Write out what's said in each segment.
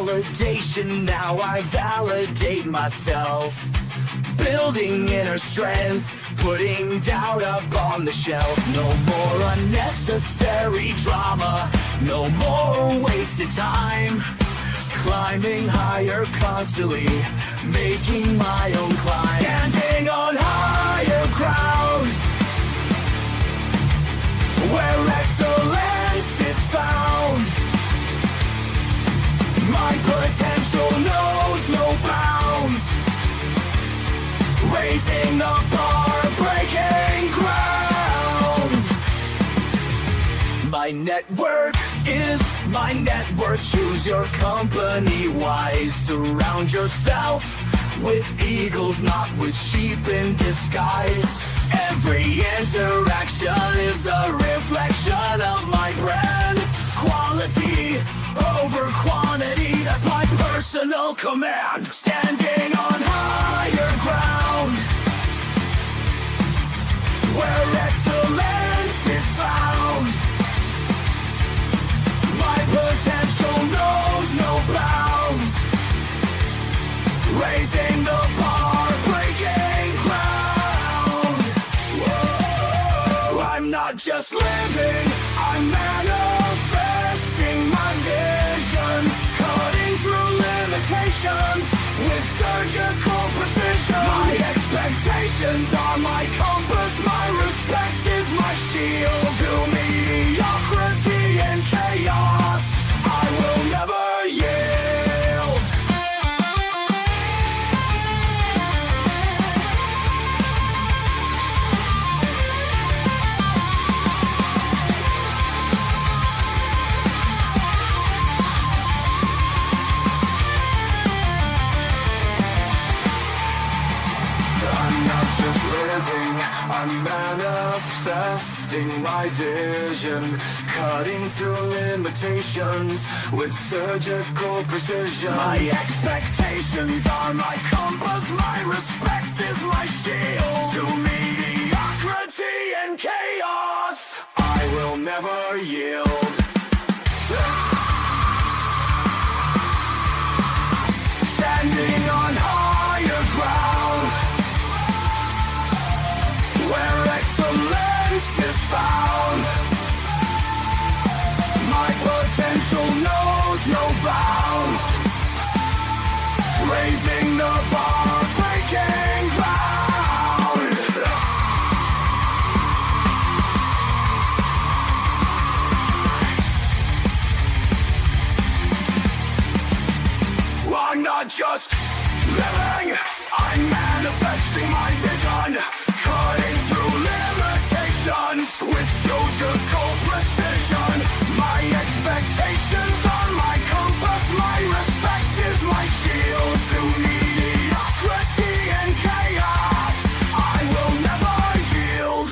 validation, now I validate myself. Building inner strength, putting doubt up on the shelf. No more unnecessary drama, no more wasted time. Climbing higher constantly, making my own climb. Standing on higher ground, where excellence is found. My potential knows no bounds. Raising the bar, breaking ground. My network is my net worth. Choose your company wise. Surround yourself with eagles, not with sheep in disguise. Every interaction is a reflection of my brand. Quality over quantity, that's my personal command. Standing on higher ground, where excellence is found. My potential knows no bounds. Raising the bar, breaking ground. Whoa. I'm not just living, I'm manifesting my vision. Cutting through limitations with surgical precision. My expectations are my compass, my respect is my shield. To mediocrity and chaos, I will never yield. I'm not just living, I'm manifesting my vision. Cutting through limitations with surgical precision. My expectations are my compass, my respect is my shield. To mediocrity and chaos, I will never yield. Standing on higher ground, where excellence is found. My potential knows no bounds. Raising the bar, breaking ground. I'm not just living, I'm manifesting my vision. Cutting through limitations with surgical precision. My expectations are my compass, my respect is my shield. To mediocrity and chaos, I will never yield.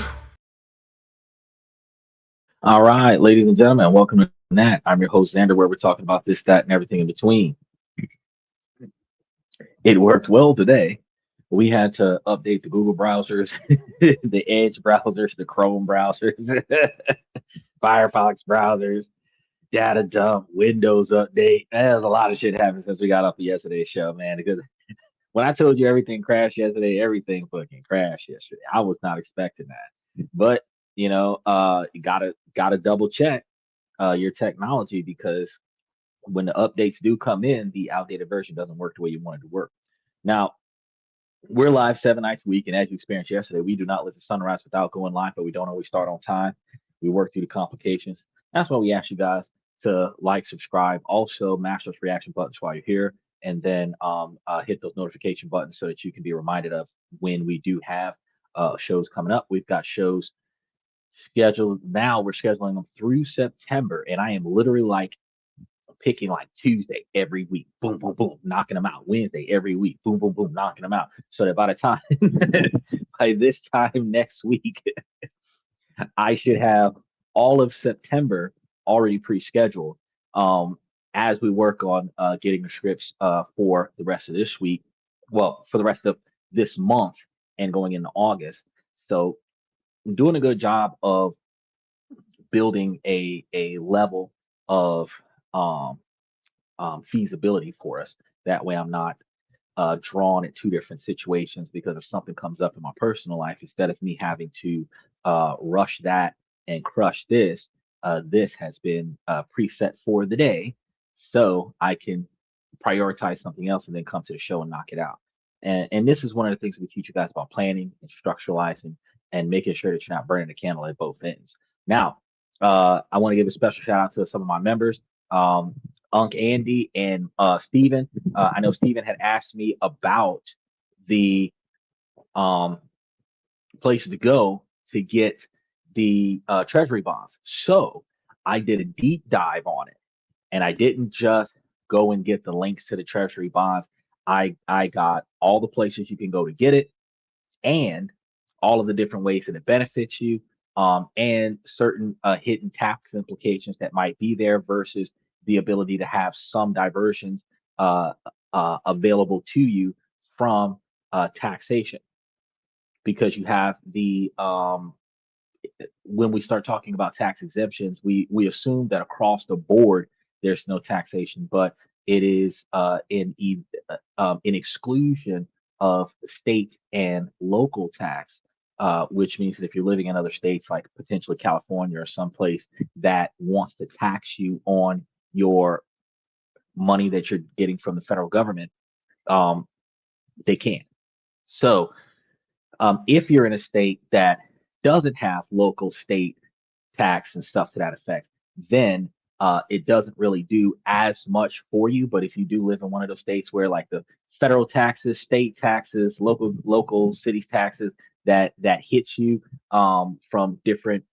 All right, ladies and gentlemen, welcome to Nat. I'm your host, Xander, where we're talking about this, that, and everything in between. It worked well today. We had to update the Google browsers, the Edge browsers, the Chrome browsers, Firefox browsers, data dump, Windows update. There's a lot of shit happened since we got off of yesterday's show, man. Because when I told you everything crashed yesterday, everything fucking crashed yesterday. I was not expecting that. But you gotta double check your technology because when the updates do come in, the outdated version doesn't work the way you want it to work. Now, we're live 7 nights a week, and as you experienced yesterday, we do not let the sun rise without going live, but we don't always start on time. We work through the complications. That's why we ask you guys to like, subscribe, also mash those reaction buttons while you're here, and then hit those notification buttons so that you can be reminded of when we do have shows coming up. We've got shows scheduled now. We're scheduling them through September, and I am literally like picking like Tuesday every week, boom, boom, boom, knocking them out. Wednesday every week, boom, boom, boom, knocking them out. So that by the time, by this time next week, I should have all of September already pre-scheduled. As we work on getting the scripts for the rest of this week, well, for the rest of this month and going into August. So I'm doing a good job of building a level of um feasibility for us. That way, I'm not drawn at two different situations because if something comes up in my personal life, instead of me having to rush that and crush this, this has been preset for the day, so I can prioritize something else and then come to the show and knock it out. And this is one of the things we teach you guys about planning and structuralizing and making sure that you're not burning the candle at both ends. Now, I want to give a special shout out to some of my members. Unc Andy and Steven. I know Steven had asked me about the um, places to go to get the treasury bonds. So I did a deep dive on it, and I didn't just go and get the links to the treasury bonds. I got all the places you can go to get it and all of the different ways that it benefits you, and certain hidden tax implications that might be there versus the ability to have some diversions uh, available to you from taxation because you have the when we start talking about tax exemptions, we assume that across the board there's no taxation, but it is in exclusion of state and local tax, which means that if you're living in other states like potentially California or someplace that wants to tax you on your money that you're getting from the federal government, um, they can. So if you're in a state that doesn't have local state tax and stuff to that effect, then it doesn't really do as much for you. But if you do live in one of those states where like the federal taxes, state taxes, local city taxes that hits you from different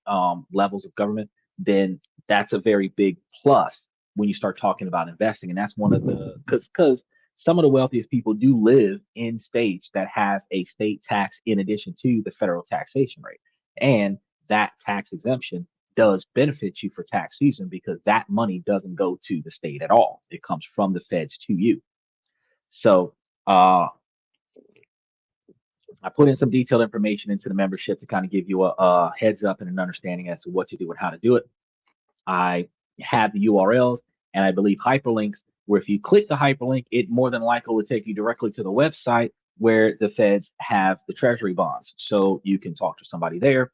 levels of government, then that's a very big plus when you start talking about investing. And that's one of the because some of the wealthiest people do live in states that have a state tax in addition to the federal taxation rate. And that tax exemption does benefit you for tax season because that money doesn't go to the state at all. It comes from the feds to you. So I put in some detailed information into the membership to kind of give you a heads up and an understanding as to what to do and how to do it. I have the URLs and I believe hyperlinks where if you click the hyperlink, it more than likely will take you directly to the website where the feds have the treasury bonds. So you can talk to somebody there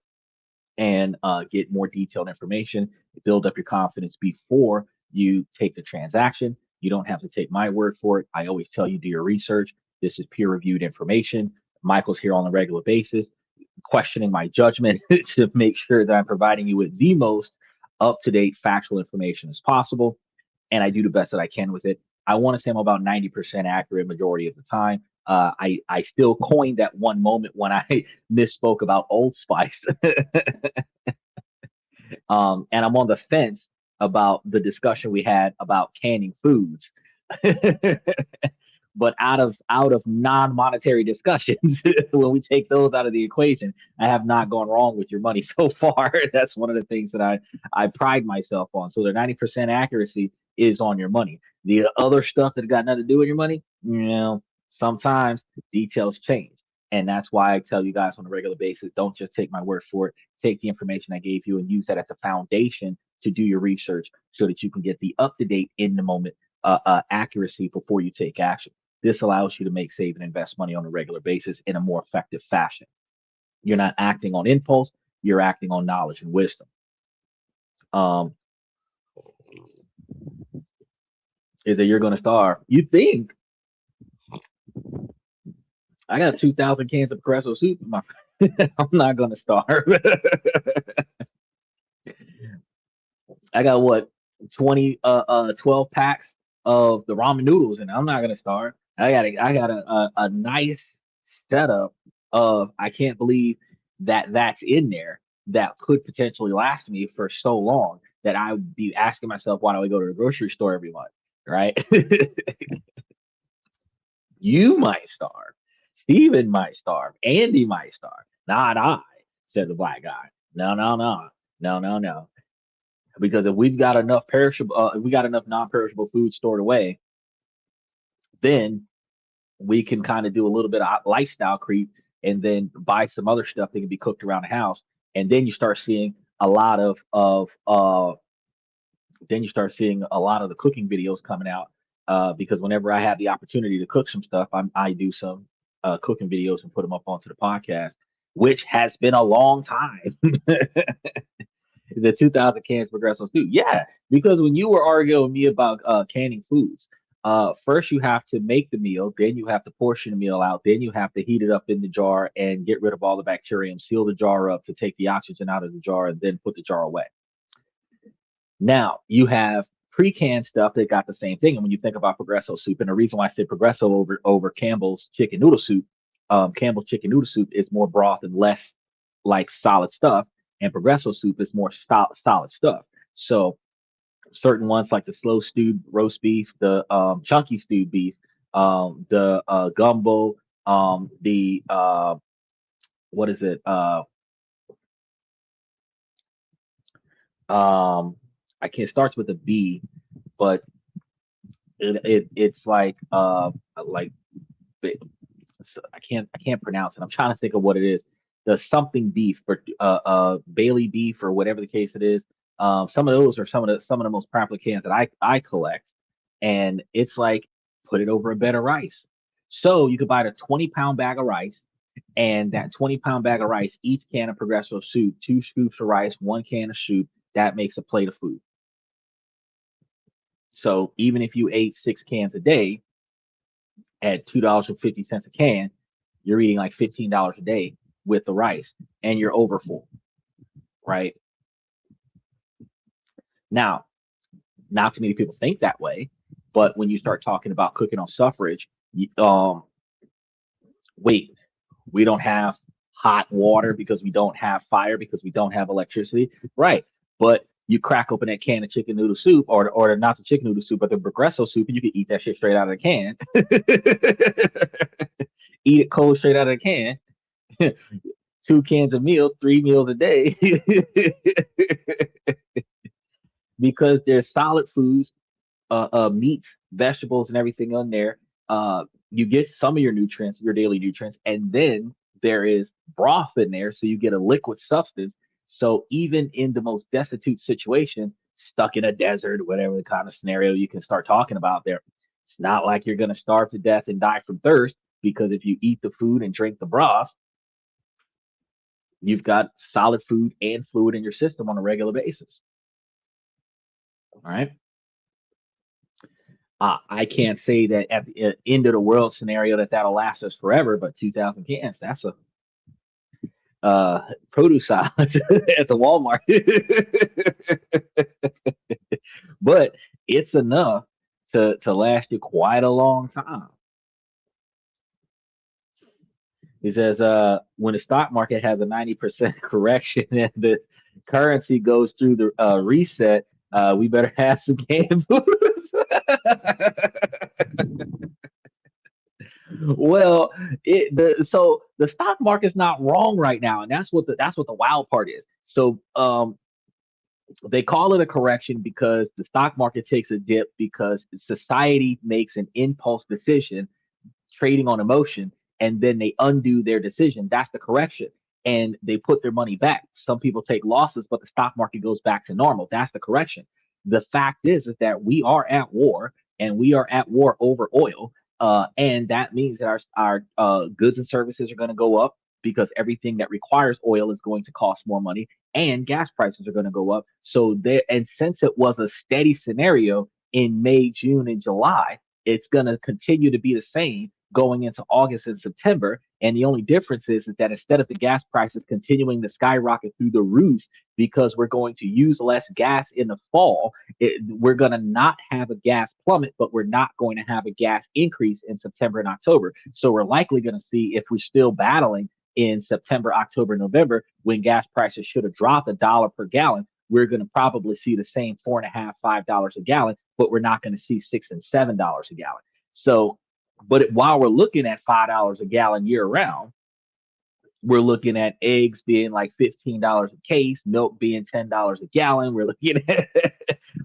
and get more detailed information, build up your confidence before you take the transaction. You don't have to take my word for it. I always tell you, do your research. This is peer reviewed information. Michael's here on a regular basis, questioning my judgment to make sure that I'm providing you with the most up to date factual information as possible. And I do the best that I can with it. I want to say I'm about 90% accurate majority of the time. I still coined that one moment when I misspoke about Old Spice. And I'm on the fence about the discussion we had about canning foods. But out of non-monetary discussions, when we take those out of the equation, I have not gone wrong with your money so far. That's one of the things that I pride myself on. So the 90% accuracy is on your money. The other stuff that got nothing to do with your money, sometimes details change. And that's why I tell you guys on a regular basis, don't just take my word for it. Take the information I gave you and use that as a foundation to do your research so that you can get the up to date, in the moment accuracy before you take action. This allows you to make, save, and invest money on a regular basis in a more effective fashion. You're not acting on impulse, you're acting on knowledge and wisdom. Um, is that you're going to starve? You think I got 2,000 cans of Progresso soup in my I'm not going to starve. I got what 20 12 packs of the ramen noodles and I'm not going to starve. I got a nice setup of I can't believe that that's in there that could potentially last me for so long that I would be asking myself why do I go to the grocery store every month, right? You might starve. Steven might starve. Andy might starve. Not I, said the black guy. No, no, no. No, no, no. Because if we've got enough perishable, if we got enough non-perishable food stored away, then we can kind of do a little bit of lifestyle creep and then buy some other stuff that can be cooked around the house. And then you start seeing a lot of the cooking videos coming out because whenever I have the opportunity to cook some stuff, I do some cooking videos and put them up onto the podcast, which has been a long time. The 2,000 cans Progresso soup. Yeah, because when you were arguing with me about canning foods, first you have to make the meal, then you have to portion the meal out, then you have to heat it up in the jar and get rid of all the bacteria and seal the jar up to take the oxygen out of the jar and then put the jar away. Now you have pre-canned stuff that got the same thing. And when you think about Progresso soup, and the reason why I say Progresso over Campbell's chicken noodle soup, Campbell's chicken noodle soup is more broth and less like solid stuff, and Progresso soup is more solid stuff. So certain ones like the slow stewed roast beef, the chunky stewed beef, the gumbo, the what is it? Um, I can't starts with a B, but it's like I can't pronounce it. I'm trying to think of what it is. The something beef or Bailey beef or whatever the case it is. Some of those are some of the most popular cans that I collect, and it's like put it over a bed of rice. So you could buy the 20-pound bag of rice, and that 20-pound bag of rice, each can of Progresso soup, two scoops of rice, one can of soup, that makes a plate of food. So even if you ate 6 cans a day, at $2.50 a can, you're eating like $15 a day with the rice and you're over full, right? Now, not too many people think that way, but when you start talking about cooking on suffrage, wait, we don't have hot water because we don't have fire because we don't have electricity, right? But you crack open that can of chicken noodle soup, or not the chicken noodle soup, but the Progresso soup, and you can eat that shit straight out of the can. Eat it cold straight out of the can. 2 cans of meal, 3 meals a day, because there's solid foods, meats, vegetables, and everything on there. You get some of your nutrients, your daily nutrients, and then there is broth in there, so you get a liquid substance. So even in the most destitute situations, stuck in a desert, whatever the kind of scenario you can start talking about there, it's not like you're going to starve to death and die from thirst, because if you eat the food and drink the broth, you've got solid food and fluid in your system on a regular basis. All right. I can't say that at the end of the world scenario that'll last us forever, but 2,000 cans, that's a produce salad at the Walmart. But it's enough to last you quite a long time. He says, when the stock market has a 90% correction and the currency goes through the reset, we better have some canned foods. Well, so the stock market's not wrong right now, and that's what the wild part is. So they call it a correction because the stock market takes a dip because society makes an impulse decision trading on emotion, and then they undo their decision. That's the correction. And they put their money back. Some people take losses, but the stock market goes back to normal. That's the correction. The fact is that we are at war, and we are at war over oil. And that means that our goods and services are going to go up because everything that requires oil is going to cost more money, and gas prices are going to go up. So there, and since it was a steady scenario in May, June, and July, it's going to continue to be the same going into August and September. And the only difference is that instead of the gas prices continuing to skyrocket through the roof because we're going to use less gas in the fall, we're going to not have a gas plummet, but we're not going to have a gas increase in September and October. So we're likely going to see, if we're still battling in September, October, November, when gas prices should have dropped $1 per gallon, we're going to probably see the same $4.50, $5 a gallon, but we're not going to see $6 and $7 a gallon. So, but while we're looking at $5 a gallon year round, we're looking at eggs being like $15 a case, milk being $10 a gallon. We're looking at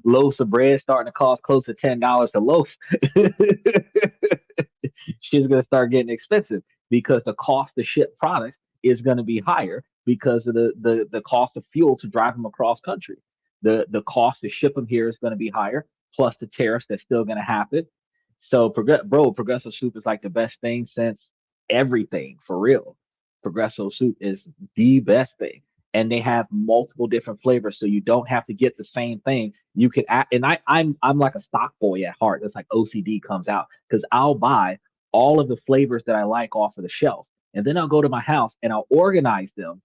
loaves of bread starting to cost close to $10 a loaf. Shit's gonna start getting expensive because the cost to ship products is going to be higher because of the cost of fuel to drive them across country. The cost to ship them here is going to be higher, plus the tariffs that's still going to happen. So, Progresso soup is like the best thing since everything for real. Progresso soup is the best thing, and they have multiple different flavors, so you don't have to get the same thing. You can, and I'm like a stock boy at heart. That's like OCD comes out because I'll buy all of the flavors that I like off of the shelf, and then I'll go to my house and I'll organize them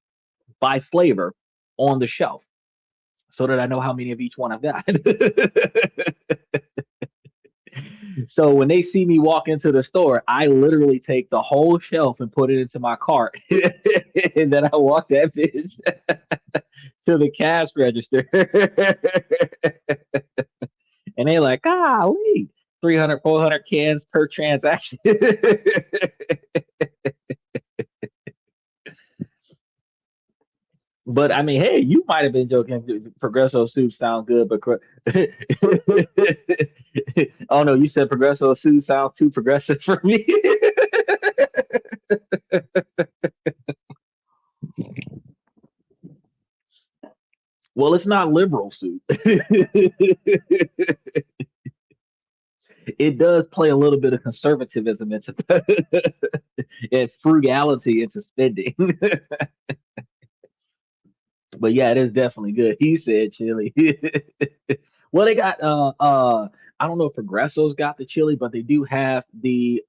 by flavor on the shelf so that I know how many of each one I've got. So when they see me walk into the store, I literally take the whole shelf and put it into my cart, and then I walk that bitch to the cash register, and they like, ah, wait, 300, 400 cans per transaction. But I mean, hey, you might have been joking. Progresso suits sound good, but oh no, you said Progresso suits sound too progressive for me. Well, it's not liberal suit. It does play a little bit of conservatism into and frugality into spending. But yeah, it is definitely good. He said chili. Well, they got I don't know if Progresso's got the chili, but they do have the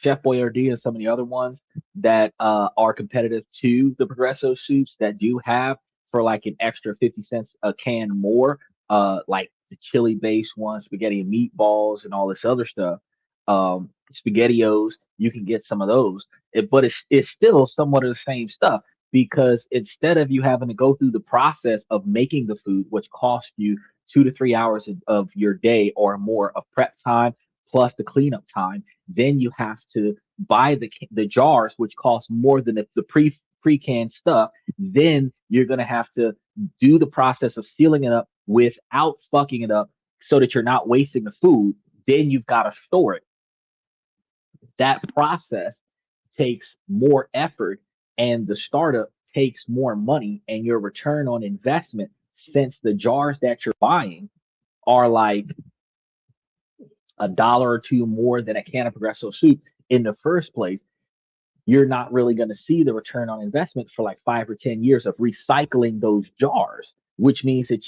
Chef Boyardee and some of the other ones that are competitive to the Progresso soups that do have for like an extra 50 cents a can more, like the chili based ones, spaghetti and meatballs and all this other stuff. SpaghettiOs, you can get some of those. But it's still somewhat of the same stuff because instead of you having to go through the process of making the food, which costs you 2 to 3 hours of your day or more of prep time plus the cleanup time, then you have to buy the jars, which cost more than the pre canned stuff. Then you're gonna have to do the process of sealing it up without fucking it up, so that you're not wasting the food. Then you've got to store it. That process takes more effort, and the startup takes more money, and your return on investment, since the jars that you're buying are like $1 or two more than a can of Progresso soup in the first place, you're not really going to see the return on investment for like 5 or 10 years of recycling those jars. Which means that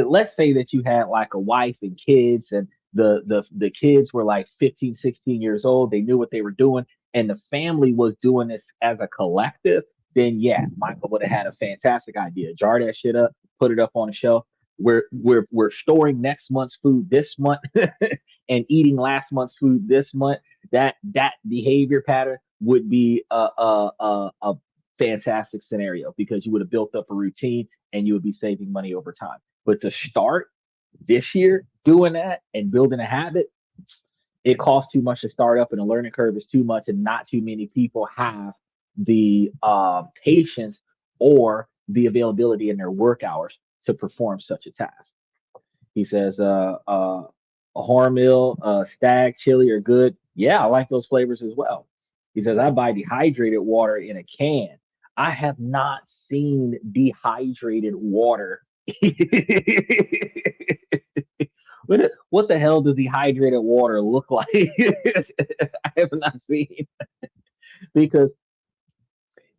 let's say that you had like a wife and kids, and the kids were like 15, 16 years old, they knew what they were doing, and the family was doing this as a collective, then yeah, Michael would have had a fantastic idea. Jar that shit up, put it up on the shelf. We're storing next month's food this month and eating last month's food this month. That behavior pattern would be a fantastic scenario because you would have built up a routine and you would be saving money over time. But to start this year doing that and building a habit, it costs too much to start up and the learning curve is too much, and not too many people have the patience or the availability in their work hours to perform such a task. He says, a hornmeal, stag, chili are good. Yeah, I like those flavors as well. He says, I buy dehydrated water in a can. I have not seen dehydrated water. What the hell does dehydrated water look like? I have not seen, because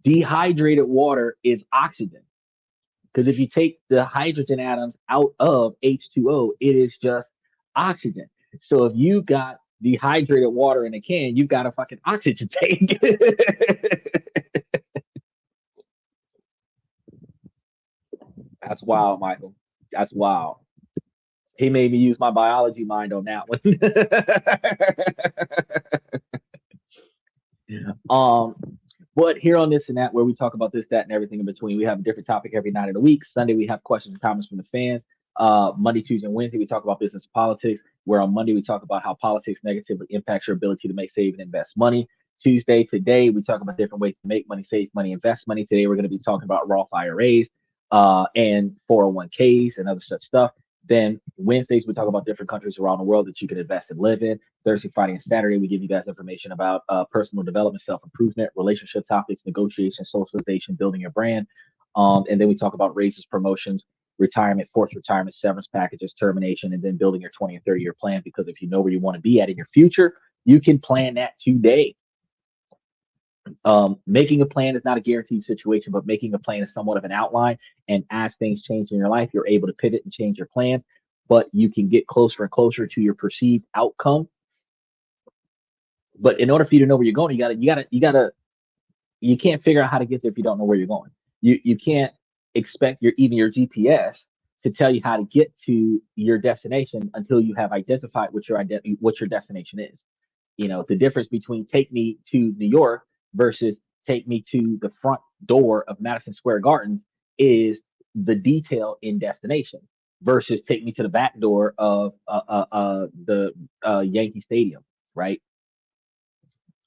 dehydrated water is oxygen. Because if you take the hydrogen atoms out of H2O, it is just oxygen. So if you got dehydrated water in a can, you've got a fucking oxygen tank. That's wild, Michael. That's wild. He made me use my biology mind on that one. um, but here on this and that, where we talk about this, that, and everything in between, we have a different topic every night of the week. Sunday, we have questions and comments from the fans. Monday, Tuesday, and Wednesday, we talk about business and politics. Where on Monday, we talk about how politics negatively impacts your ability to make, save, and invest money. Tuesday, today, we talk about different ways to make money, save money, invest money. Today, we're going to be talking about Roth IRAs and 401ks and other such stuff. Then Wednesdays, we talk about different countries around the world that you can invest and live in. Thursday, Friday, and Saturday, we give you guys information about personal development, self-improvement, relationship topics, negotiation, socialization, building your brand. And then we talk about raises, promotions, retirement, forced retirement, severance packages, termination, and then building your 20 and 30-year plan. Because if you know where you want to be at in your future, you can plan that today. Making a plan is not a guaranteed situation, but making a plan is somewhat of an outline. And as things change in your life, you're able to pivot and change your plans, but you can get closer and closer to your perceived outcome. But in order for you to know where you're going, you can't figure out how to get there if you don't know where you're going. You can't expect even your GPS to tell you how to get to your destination until you have identified what your destination is. The difference between take me to New York versus take me to the front door of Madison Square Gardens is the detail in destination versus take me to the back door of the Yankee Stadium, right?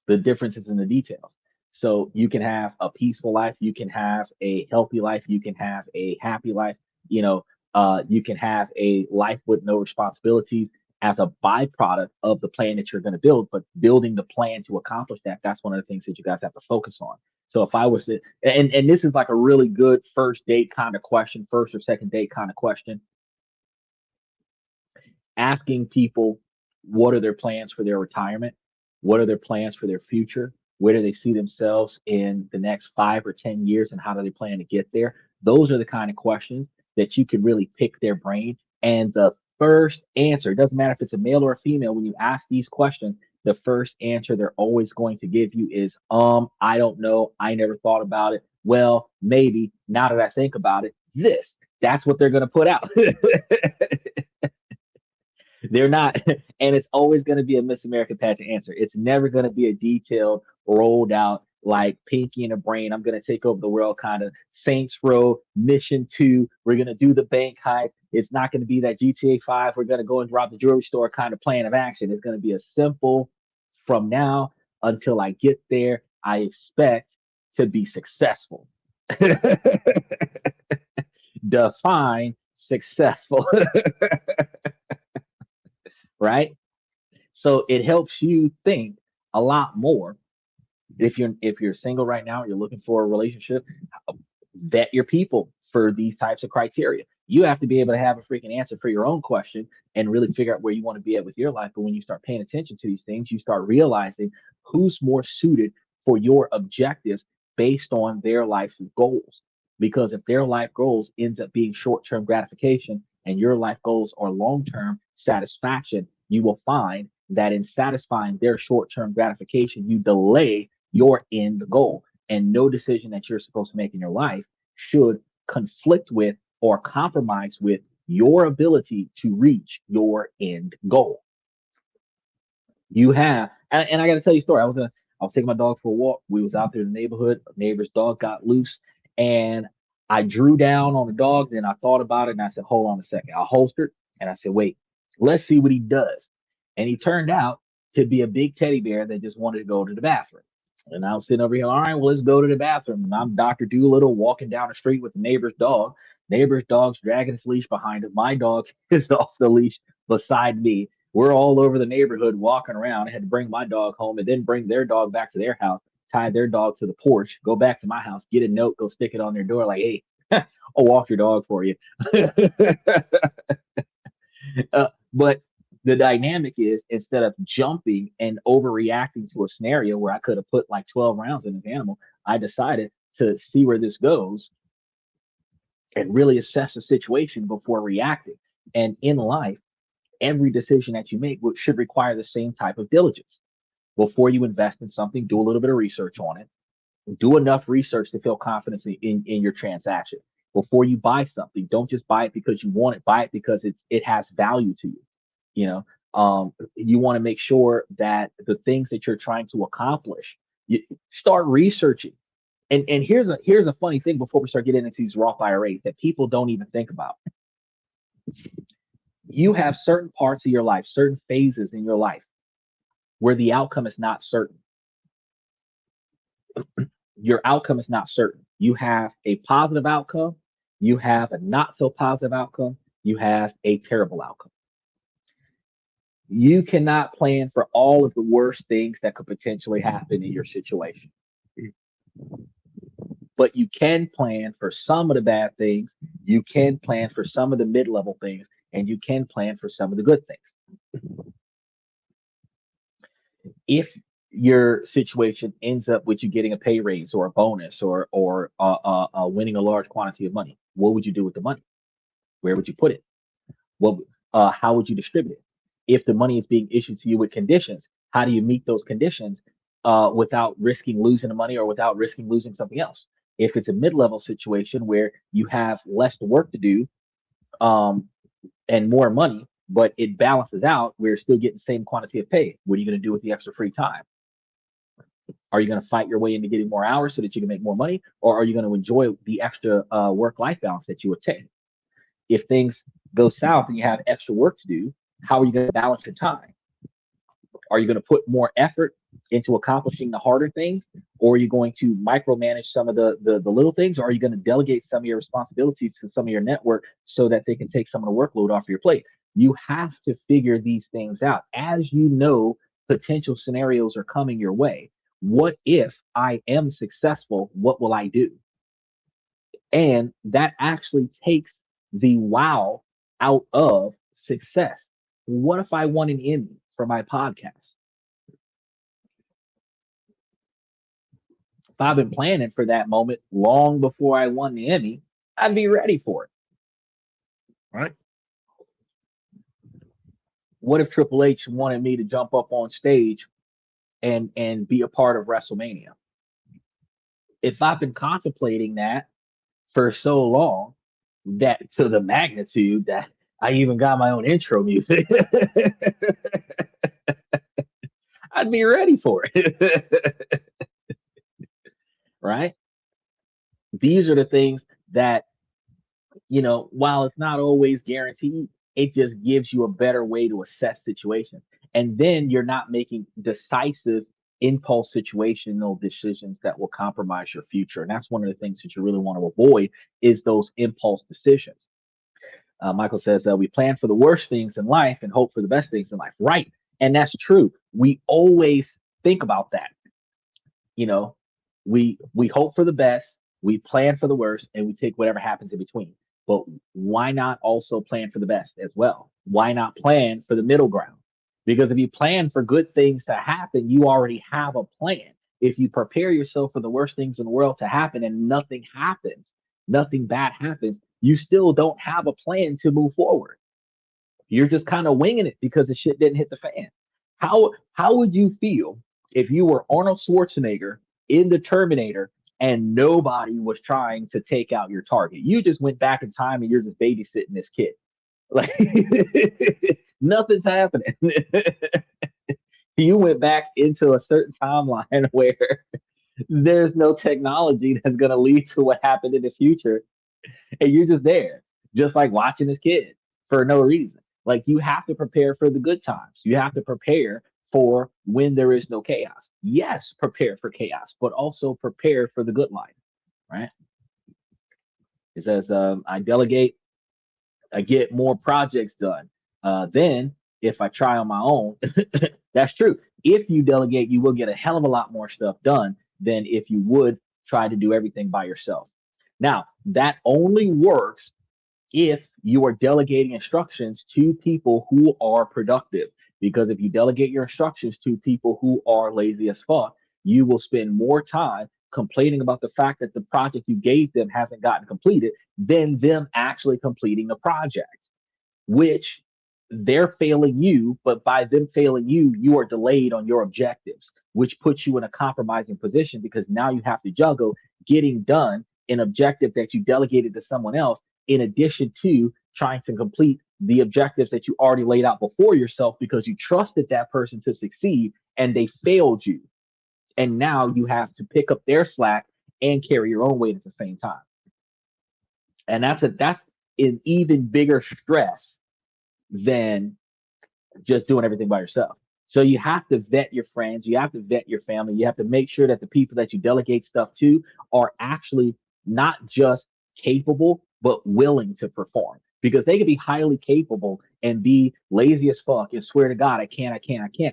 The difference is in the details. So you can have a peaceful life, you can have a healthy life, you can have a happy life, you can have a life with no responsibilities as a byproduct of the plan that you're going to build. But building the plan to accomplish that's one of the things that you guys have to focus on. So if I was to, and this is like a really good first date kind of question, first or second date kind of question, asking people what are their plans for their retirement, what are their plans for their future, where do they see themselves in the next 5 or 10 years, and how do they plan to get there. Those are the kind of questions that you can really pick their brain. And the first answer, it doesn't matter if it's a male or a female, when you ask these questions, the first answer they're always going to give you is I don't know, I never thought about it, well, maybe, now that I think about it, this. That's what they're going to put out. They're not, and it's always going to be a Miss America pageant answer. It's never going to be a detailed, rolled out, like Pinky in the Brain, I'm going to take over the world kind of Saints Row Mission 2. We're going to do the bank heist. It's not going to be that GTA 5. We're going to go and rob the jewelry store kind of plan of action. It's going to be a simple, from now until I get there, I expect to be successful. Define successful. Right? So it helps you think a lot more. If you're single right now, you're looking for a relationship, vet your people for these types of criteria. You have to be able to have a freaking answer for your own question and really figure out where you want to be at with your life. But when you start paying attention to these things, you start realizing who's more suited for your objectives based on their life goals. Because if their life goals ends up being short-term gratification and your life goals are long-term satisfaction, you will find that in satisfying their short-term gratification, you delay your end goal. And no decision that you're supposed to make in your life should conflict with or compromise with your ability to reach your end goal. You have, and I got to tell you a story. I was taking my dog for a walk. We was out there in the neighborhood. A neighbor's dog got loose, and I drew down on the dog. Then I thought about it, and I said, "Hold on a second." I holstered, and I said, "Wait, let's see what he does." And he turned out to be a big teddy bear that just wanted to go to the bathroom. And I was sitting over here, all right, well, let's go to the bathroom. And I'm Dr. Doolittle walking down the street with the neighbor's dog. Neighbor's dog's dragging his leash behind him. My dog is off the leash beside me. We're all over the neighborhood walking around. I had to bring my dog home and then bring their dog back to their house, tie their dog to the porch, go back to my house, get a note, go stick it on their door like, hey, I'll walk your dog for you. But the dynamic is instead of jumping and overreacting to a scenario where I could have put like 12 rounds in this animal, I decided to see where this goes and really assess the situation before reacting. And in life, every decision that you make should require the same type of diligence. Before you invest in something, do a little bit of research on it. Do enough research to feel confidence in your transaction. Before you buy something, don't just buy it because you want it. Buy it because it has value to you. You know, you want to make sure that the things that you're trying to accomplish, you start researching. And here's a funny thing before we start getting into these Roth IRAs that people don't even think about. You have certain parts of your life, certain phases in your life where the outcome is not certain. Your outcome is not certain. You have a positive outcome, you have a not so positive outcome, you have a terrible outcome. You cannot plan for all of the worst things that could potentially happen in your situation. But you can plan for some of the bad things You can plan for some of the mid-level things, and you can plan for some of the good things. If your situation ends up with you getting a pay raise or a bonus or winning a large quantity of money, what would you do with the money? Where would you put it? What how would you distribute it? If the money is being issued to you with conditions, how do you meet those conditions without risking losing the money or without risking losing something else? If it's a mid-level situation where you have less work to do, um, and more money, but it balances out, we're still getting the same quantity of pay. What are you going to do with the extra free time? Are you going to fight your way into getting more hours so that you can make more money, or are you going to enjoy the extra work-life balance that you attain? If things go south and you have extra work to do, how are you going to balance your time? Are you going to put more effort into accomplishing the harder things, or are you going to micromanage some of the little things, or are you going to delegate some of your responsibilities to some of your network so that they can take some of the workload off your plate? You have to figure these things out. As you know, potential scenarios are coming your way. What if I am successful? What will I do? And that actually takes the wow out of success. What if I won an Emmy for my podcast? If I've been planning for that moment long before I won the Emmy, I'd be ready for it. Right? What if Triple H wanted me to jump up on stage and be a part of WrestleMania? If I've been contemplating that for so long, that to the magnitude that I even got my own intro music, I'd be ready for it. Right? These are the things that, while it's not always guaranteed, it just gives you a better way to assess situations. And then you're not making decisive impulse situational decisions that will compromise your future. And that's one of the things that you really want to avoid is those impulse decisions. Michael says that we plan for the worst things in life and hope for the best things in life. Right. And that's true. We always think about that. You know, we hope for the best, we plan for the worst, and we take whatever happens in between. But why not also plan for the best as well? Why not plan for the middle ground? Because if you plan for good things to happen, you already have a plan. If you prepare yourself for the worst things in the world to happen and nothing happens, nothing bad happens, you still don't have a plan to move forward. You're just kind of winging it because the shit didn't hit the fan. How would you feel if you were Arnold Schwarzenegger in the Terminator and nobody was trying to take out your target? You just went back in time and you're just babysitting this kid. Like nothing's happening. You went back into a certain timeline where there's no technology that's going to lead to what happened in the future, and you're just there, just like watching this kid for no reason. Like you have to prepare for the good times. You have to prepare for when there is no chaos. Yes, prepare for chaos, but also prepare for the good life, right? It says, I delegate, I get more projects done. Then, if I try on my own, that's true. If you delegate, you will get a hell of a lot more stuff done than if you would try to do everything by yourself. Now, that only works if you are delegating instructions to people who are productive. Because if you delegate your instructions to people who are lazy as fuck, you will spend more time complaining about the fact that the project you gave them hasn't gotten completed than them actually completing the project, which they're failing you, but by them failing you, you are delayed on your objectives, which puts you in a compromising position because now you have to juggle getting done an objective that you delegated to someone else, in addition to trying to complete the objectives that you already laid out before yourself because you trusted that person to succeed and they failed you. And now you have to pick up their slack and carry your own weight at the same time. And that's an even bigger stress than just doing everything by yourself. So you have to vet your friends, you have to vet your family, you have to make sure that the people that you delegate stuff to are actually not just capable, but willing to perform. Because they can be highly capable and be lazy as fuck and swear to God, I can't,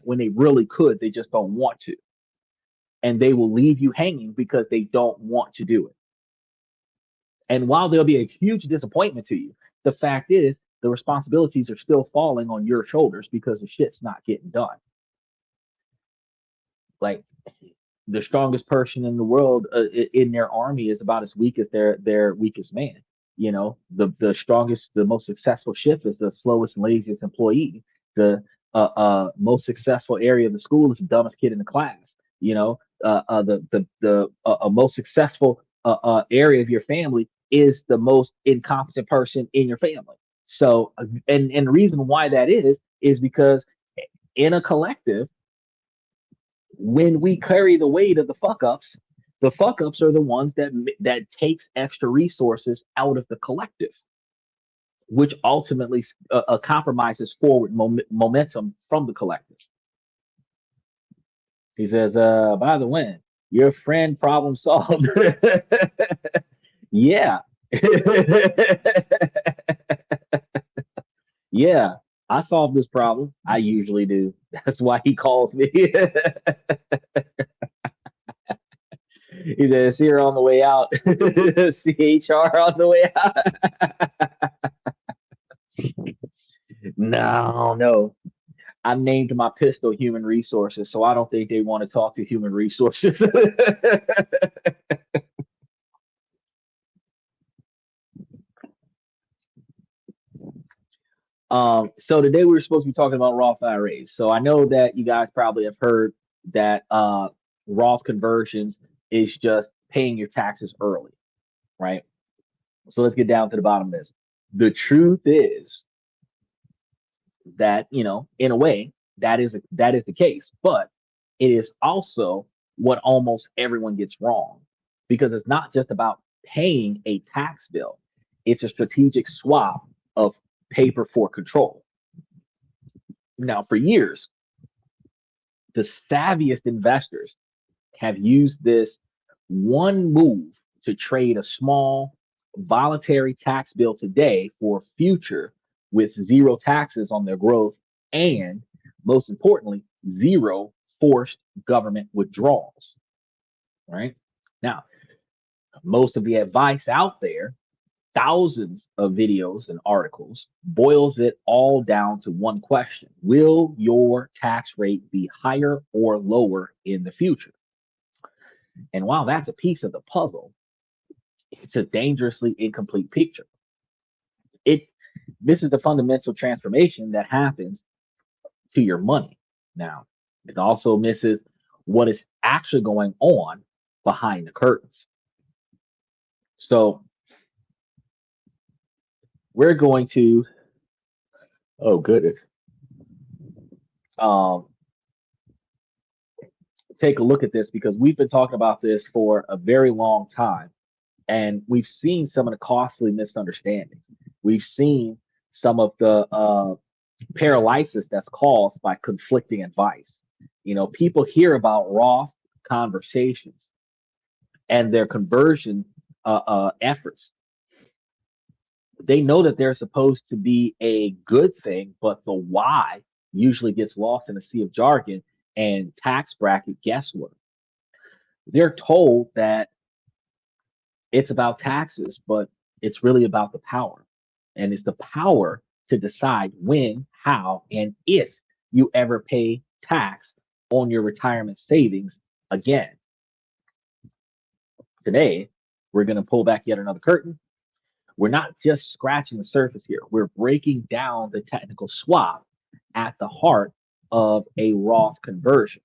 when they really could, they just don't want to. And they will leave you hanging because they don't want to do it. And while there'll be a huge disappointment to you, the fact is the responsibilities are still falling on your shoulders because the shit's not getting done. Like the strongest person in the world in their army is about as weak as their weakest man. You know, the strongest, the most successful ship is the slowest and laziest employee. The most successful area of the school is the dumbest kid in the class. You know, the most successful area of your family is the most incompetent person in your family. So, and the reason why that is because in a collective, when we carry the weight of the fuck ups are the ones that takes extra resources out of the collective, which ultimately compromises forward momentum from the collective. He says, by the way, your friend problem solved. Yeah. Yeah. I solved this problem. I usually do. That's why he calls me. He says, here on the way out. CHR on the way out. No, no. I named my pistol Human Resources, so I don't think they want to talk to Human Resources. So today we were supposed to be talking about Roth IRAs. So I know that you guys probably have heard that Roth conversions is just paying your taxes early, right? So let's get down to the bottom of this. The truth is that, in a way, that is the case, but it is also what almost everyone gets wrong because it's not just about paying a tax bill. It's a strategic swap of paper for control. Now, for years, the savviest investors have used this one move to trade a small voluntary tax bill today for future with zero taxes on their growth and, most importantly, zero forced government withdrawals. Right now, most of the advice out there, thousands of videos and articles, boils it all down to one question: will your tax rate be higher or lower in the future? And while that's a piece of the puzzle, it's a dangerously incomplete picture. It This is the fundamental transformation that happens to your money. Now, it also misses what is actually going on behind the curtains. So we're going to, oh goodness, um, take a look at this because we've been talking about this for a very long time, and we've seen some of the costly misunderstandings. We've seen some of the paralysis that's caused by conflicting advice. People hear about Roth conversations and their conversion efforts. They know that they're supposed to be a good thing, but the why usually gets lost in a sea of jargon and tax bracket guesswork. They're told that it's about taxes, but it's really about the power. And it's the power to decide when, how, and if you ever pay tax on your retirement savings again. Today, we're going to pull back yet another curtain. We're not just scratching the surface here, we're breaking down the technical swap at the heart of a Roth conversion.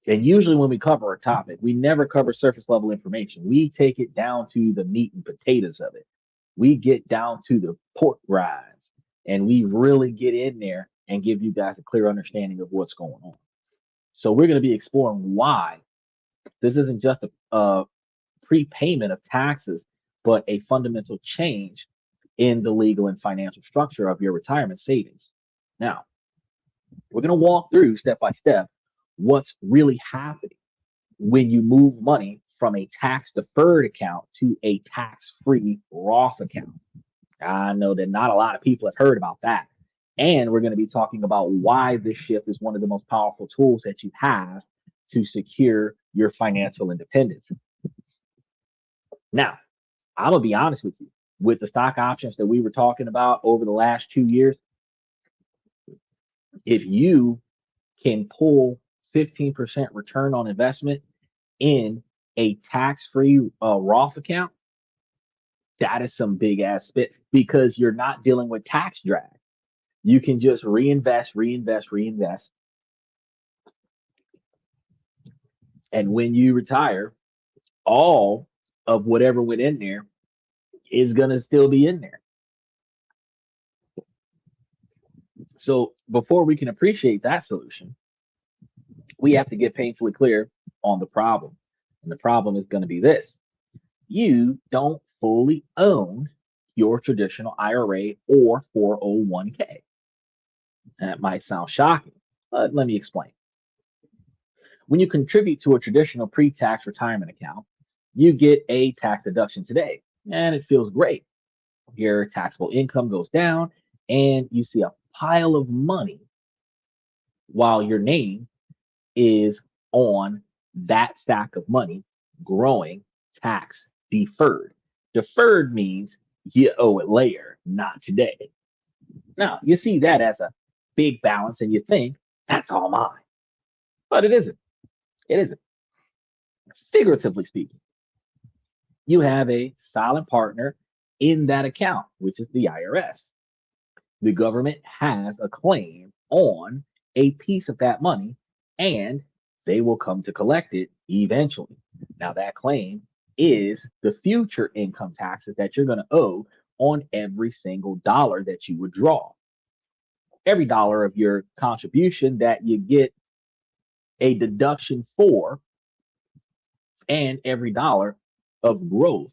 And usually, when we cover a topic, we never cover surface level information. We take it down to the meat and potatoes of it. We get down to the pork rinds and we really get in there and give you guys a clear understanding of what's going on. So, we're going to be exploring why this isn't just a prepayment of taxes, but a fundamental change in the legal and financial structure of your retirement savings. Now, we're going to walk through step by step what's really happening when you move money from a tax deferred account to a tax free Roth account. I know that not a lot of people have heard about that. And we're going to be talking about why this shift is one of the most powerful tools that you have to secure your financial independence. Now, I'm gonna be honest with you. With the stock options that we were talking about over the last 2 years, if you can pull 15% return on investment in a tax-free Roth account, that is some big ass spit because you're not dealing with tax drag. You can just reinvest, reinvest, reinvest. And when you retire, all of whatever went in there is going to still be in there. So before we can appreciate that solution, we have to get painfully clear on the problem. And the problem is going to be this: you don't fully own your traditional IRA or 401k. That might sound shocking, but let me explain. When you contribute to a traditional pre tax retirement account, you get a tax deduction today, and it feels great. Your taxable income goes down, and you see a pile of money while your name is on that stack of money growing tax deferred. Deferred means you owe it later, not today. Now, you see that as a big balance and you think that's all mine, but it isn't. It isn't. Figuratively speaking, you have a silent partner in that account, which is the IRS. The government has a claim on a piece of that money and they will come to collect it eventually. Now, that claim is the future income taxes that you're going to owe on every single dollar that you withdraw. Every dollar of your contribution that you get a deduction for, and every dollar of growth,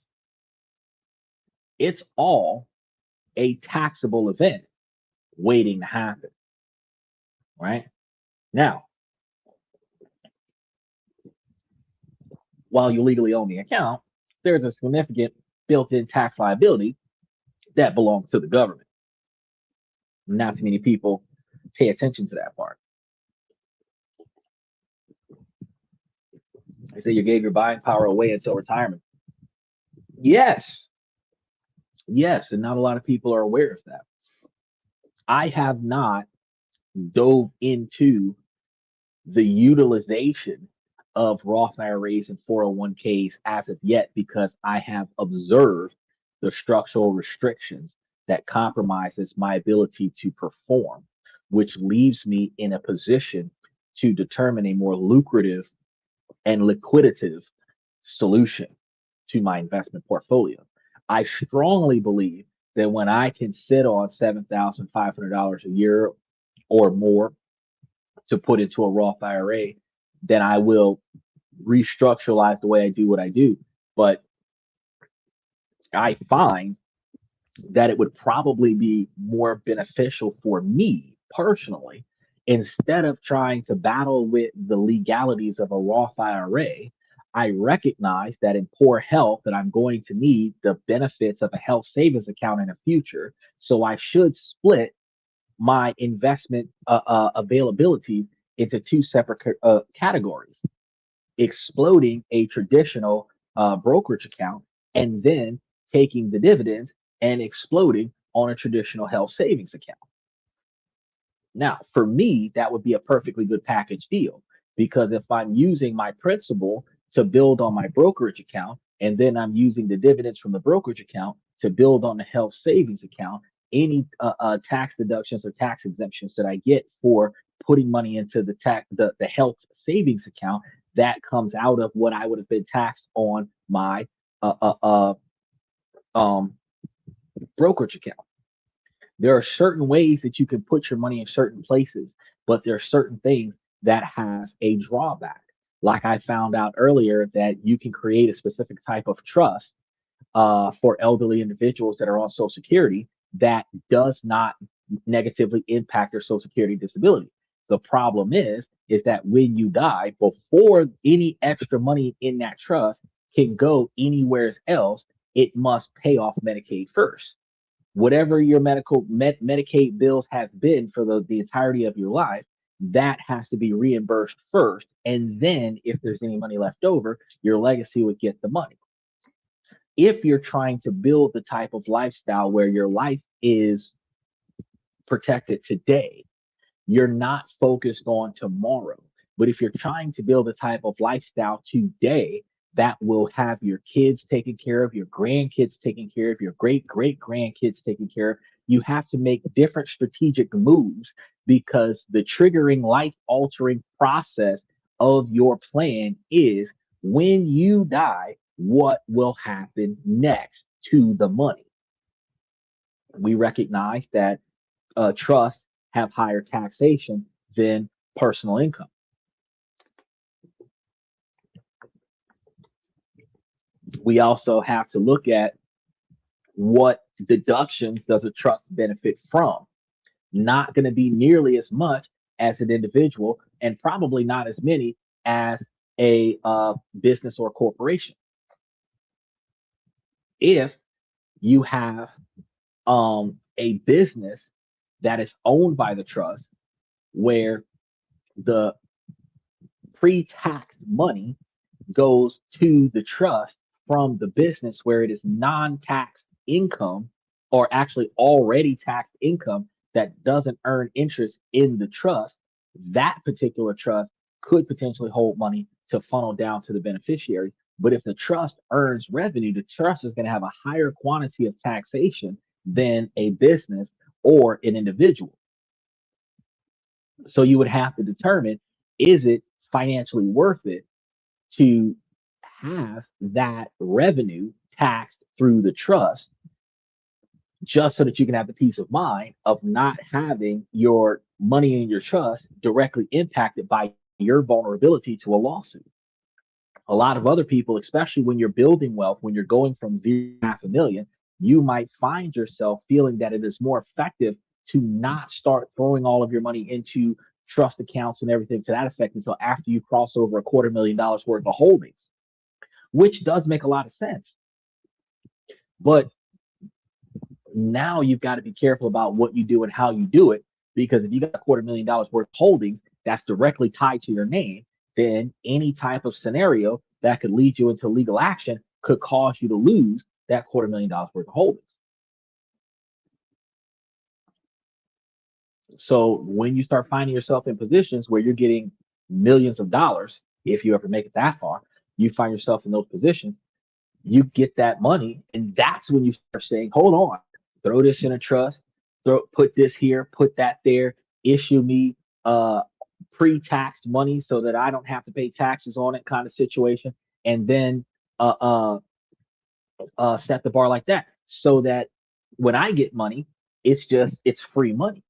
it's all a taxable event waiting to happen, right? Now, while you legally own the account, there's a significant built in tax liability that belongs to the government. Not too many people pay attention to that part. They say you gave your buying power away until retirement. Yes, yes, and not a lot of people are aware of that. I have not dove into the utilization of Roth IRAs and 401ks as of yet because I have observed the structural restrictions that compromises my ability to perform, which leaves me in a position to determine a more lucrative and liquidative solution to my investment portfolio. I strongly believe that when I can sit on $7,500 a year or more to put into a Roth IRA, then I will restructuralize the way I do what I do. But I find that it would probably be more beneficial for me personally, instead of trying to battle with the legalities of a Roth IRA. I recognize that in poor health that I'm going to need the benefits of a health savings account in the future. So I should split my investment availabilities into two separate categories: exploding a traditional brokerage account and then taking the dividends and exploding on a traditional health savings account. Now, for me, that would be a perfectly good package deal because if I'm using my principal to build on my brokerage account, and then I'm using the dividends from the brokerage account to build on the health savings account, any tax deductions or tax exemptions that I get for putting money into the health savings account, that comes out of what I would have been taxed on my uh, uh, um, brokerage account. There are certain ways that you can put your money in certain places, but there are certain things that has a drawback. Like I found out earlier that you can create a specific type of trust for elderly individuals that are on Social Security that does not negatively impact their Social Security disability. The problem is that when you die, before any extra money in that trust can go anywhere else, it must pay off Medicaid first. Whatever your Medicaid bills have been for the entirety of your life, that has to be reimbursed first. And then if there's any money left over, your legacy would get the money. If you're trying to build the type of lifestyle where your life is protected today, you're not focused on tomorrow. But if you're trying to build a type of lifestyle today that will have your kids taken care of, your grandkids taken care of, your great great grandkids taken care of, you have to make different strategic moves because the triggering life altering process of your plan is when you die, what will happen next to the money? We recognize that trusts have higher taxation than personal income. We also have to look at what deductions does a trust benefit from. Not going to be nearly as much as an individual, and probably not as many as a business or corporation. If you have a business that is owned by the trust, where the pre-tax money goes to the trust from the business where it is non-tax income, or actually already taxed income that doesn't earn interest in the trust, that particular trust could potentially hold money to funnel down to the beneficiary. But if the trust earns revenue, the trust is going to have a higher quantity of taxation than a business or an individual. So you would have to determine, is it financially worth it to have that revenue taxed through the trust, just so that you can have the peace of mind of not having your money in your trust directly impacted by your vulnerability to a lawsuit. A lot of other people, especially when you're building wealth, when you're going from zero to half a million, you might find yourself feeling that it is more effective to not start throwing all of your money into trust accounts and everything to that effect until after you cross over $250,000 worth of holdings, which does make a lot of sense. But now you've got to be careful about what you do and how you do it, because if you got $250,000 worth of holdings that's directly tied to your name, then any type of scenario that could lead you into legal action could cause you to lose that $250,000 worth of holdings. So when you start finding yourself in positions where you're getting millions of dollars, if you ever make it that far, you find yourself in those positions, you get that money, and that's when you start saying, hold on, throw this in a trust, put this here, put that there, issue me uh pre-tax money so that I don't have to pay taxes on it, kind of situation. And then uh uh set the bar like that, so that when I get money, it's free money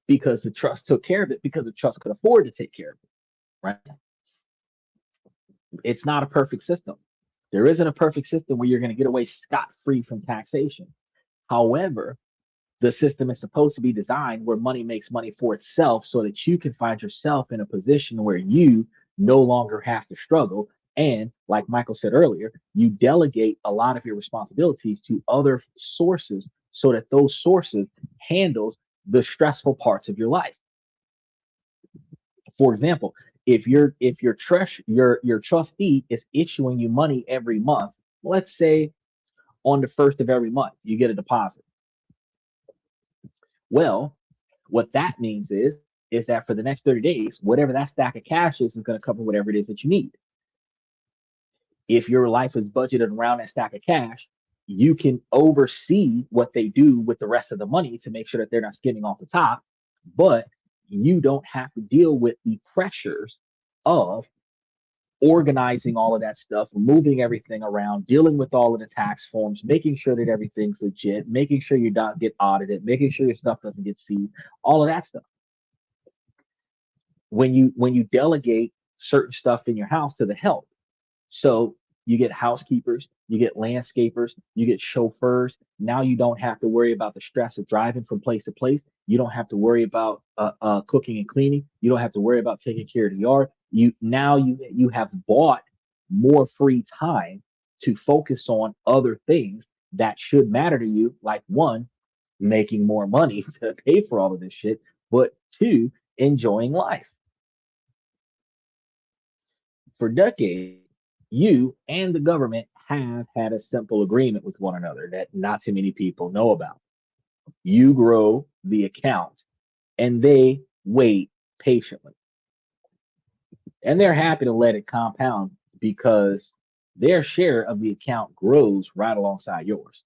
because the trust took care of it, because the trust could afford to take care of it, right? It's not a perfect system. There isn't a perfect system where you're going to get away scot free from taxation. However, the system is supposed to be designed where money makes money for itself so that you can find yourself in a position where you no longer have to struggle. And like Michael said earlier, you delegate a lot of your responsibilities to other sources so that those sources handles the stressful parts of your life. For example, if your trustee is issuing you money every month, let's say on the first of every month you get a deposit. Well, what that means is that for the next 30 days, whatever that stack of cash is going to cover whatever it is that you need. If your life is budgeted around that stack of cash, you can oversee what they do with the rest of the money to make sure that they're not skimming off the top, but you don't have to deal with the pressures of organizing all of that stuff, moving everything around, dealing with all of the tax forms, making sure that everything's legit, making sure you don't get audited, making sure your stuff doesn't get seized, all of that stuff. When you delegate certain stuff in your house to the help, so you get housekeepers, you get landscapers, you get chauffeurs. Now you don't have to worry about the stress of driving from place to place. You don't have to worry about cooking and cleaning. You don't have to worry about taking care of the yard. You have bought more free time to focus on other things that should matter to you, like one, making more money to pay for all of this shit, but two, enjoying life. For decades, you and the government have had a simple agreement with one another that not too many people know about. You grow the account and they wait patiently. And they're happy to let it compound because their share of the account grows right alongside yours.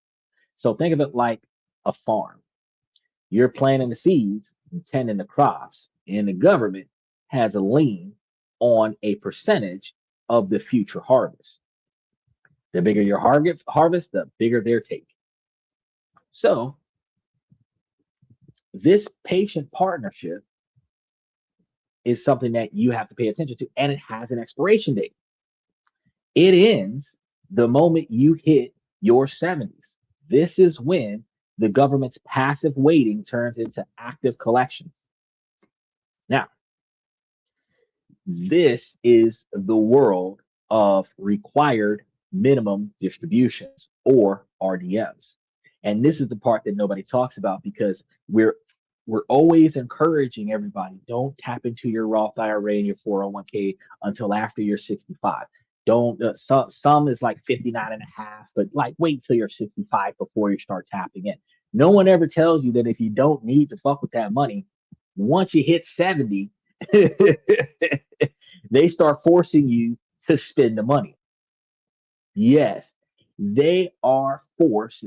So think of it like a farm. You're planting the seeds and tending the crops, and the government has a lien on a percentage of the future harvest. The bigger your harvest, the bigger their take. So this patient partnership is something that you have to pay attention to, and it has an expiration date. It ends the moment you hit your 70s. This is when the government's passive waiting turns into active collections. Now, this is the world of required minimum distributions or RDMs. And this is the part that nobody talks about because we're always encouraging everybody don't tap into your Roth IRA and your 401k until after you're 65. Don't some is like 59 and a half, but like wait till you're 65 before you start tapping in. No one ever tells you that if you don't need to fuck with that money, once you hit 70, they start forcing you to spend the money. Yes, they are forced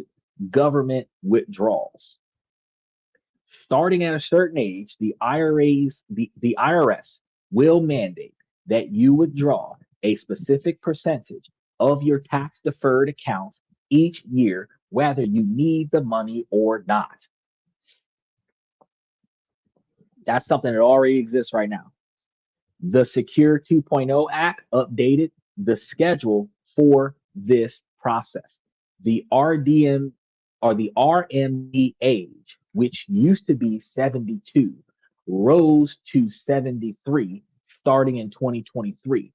government withdrawals. Starting at a certain age, the IRS will mandate that you withdraw a specific percentage of your tax deferred accounts each year, whether you need the money or not. That's something that already exists right now. The Secure 2.0 Act updated the schedule for this process. The RDM or the RMD age, which used to be 72, rose to 73 starting in 2023.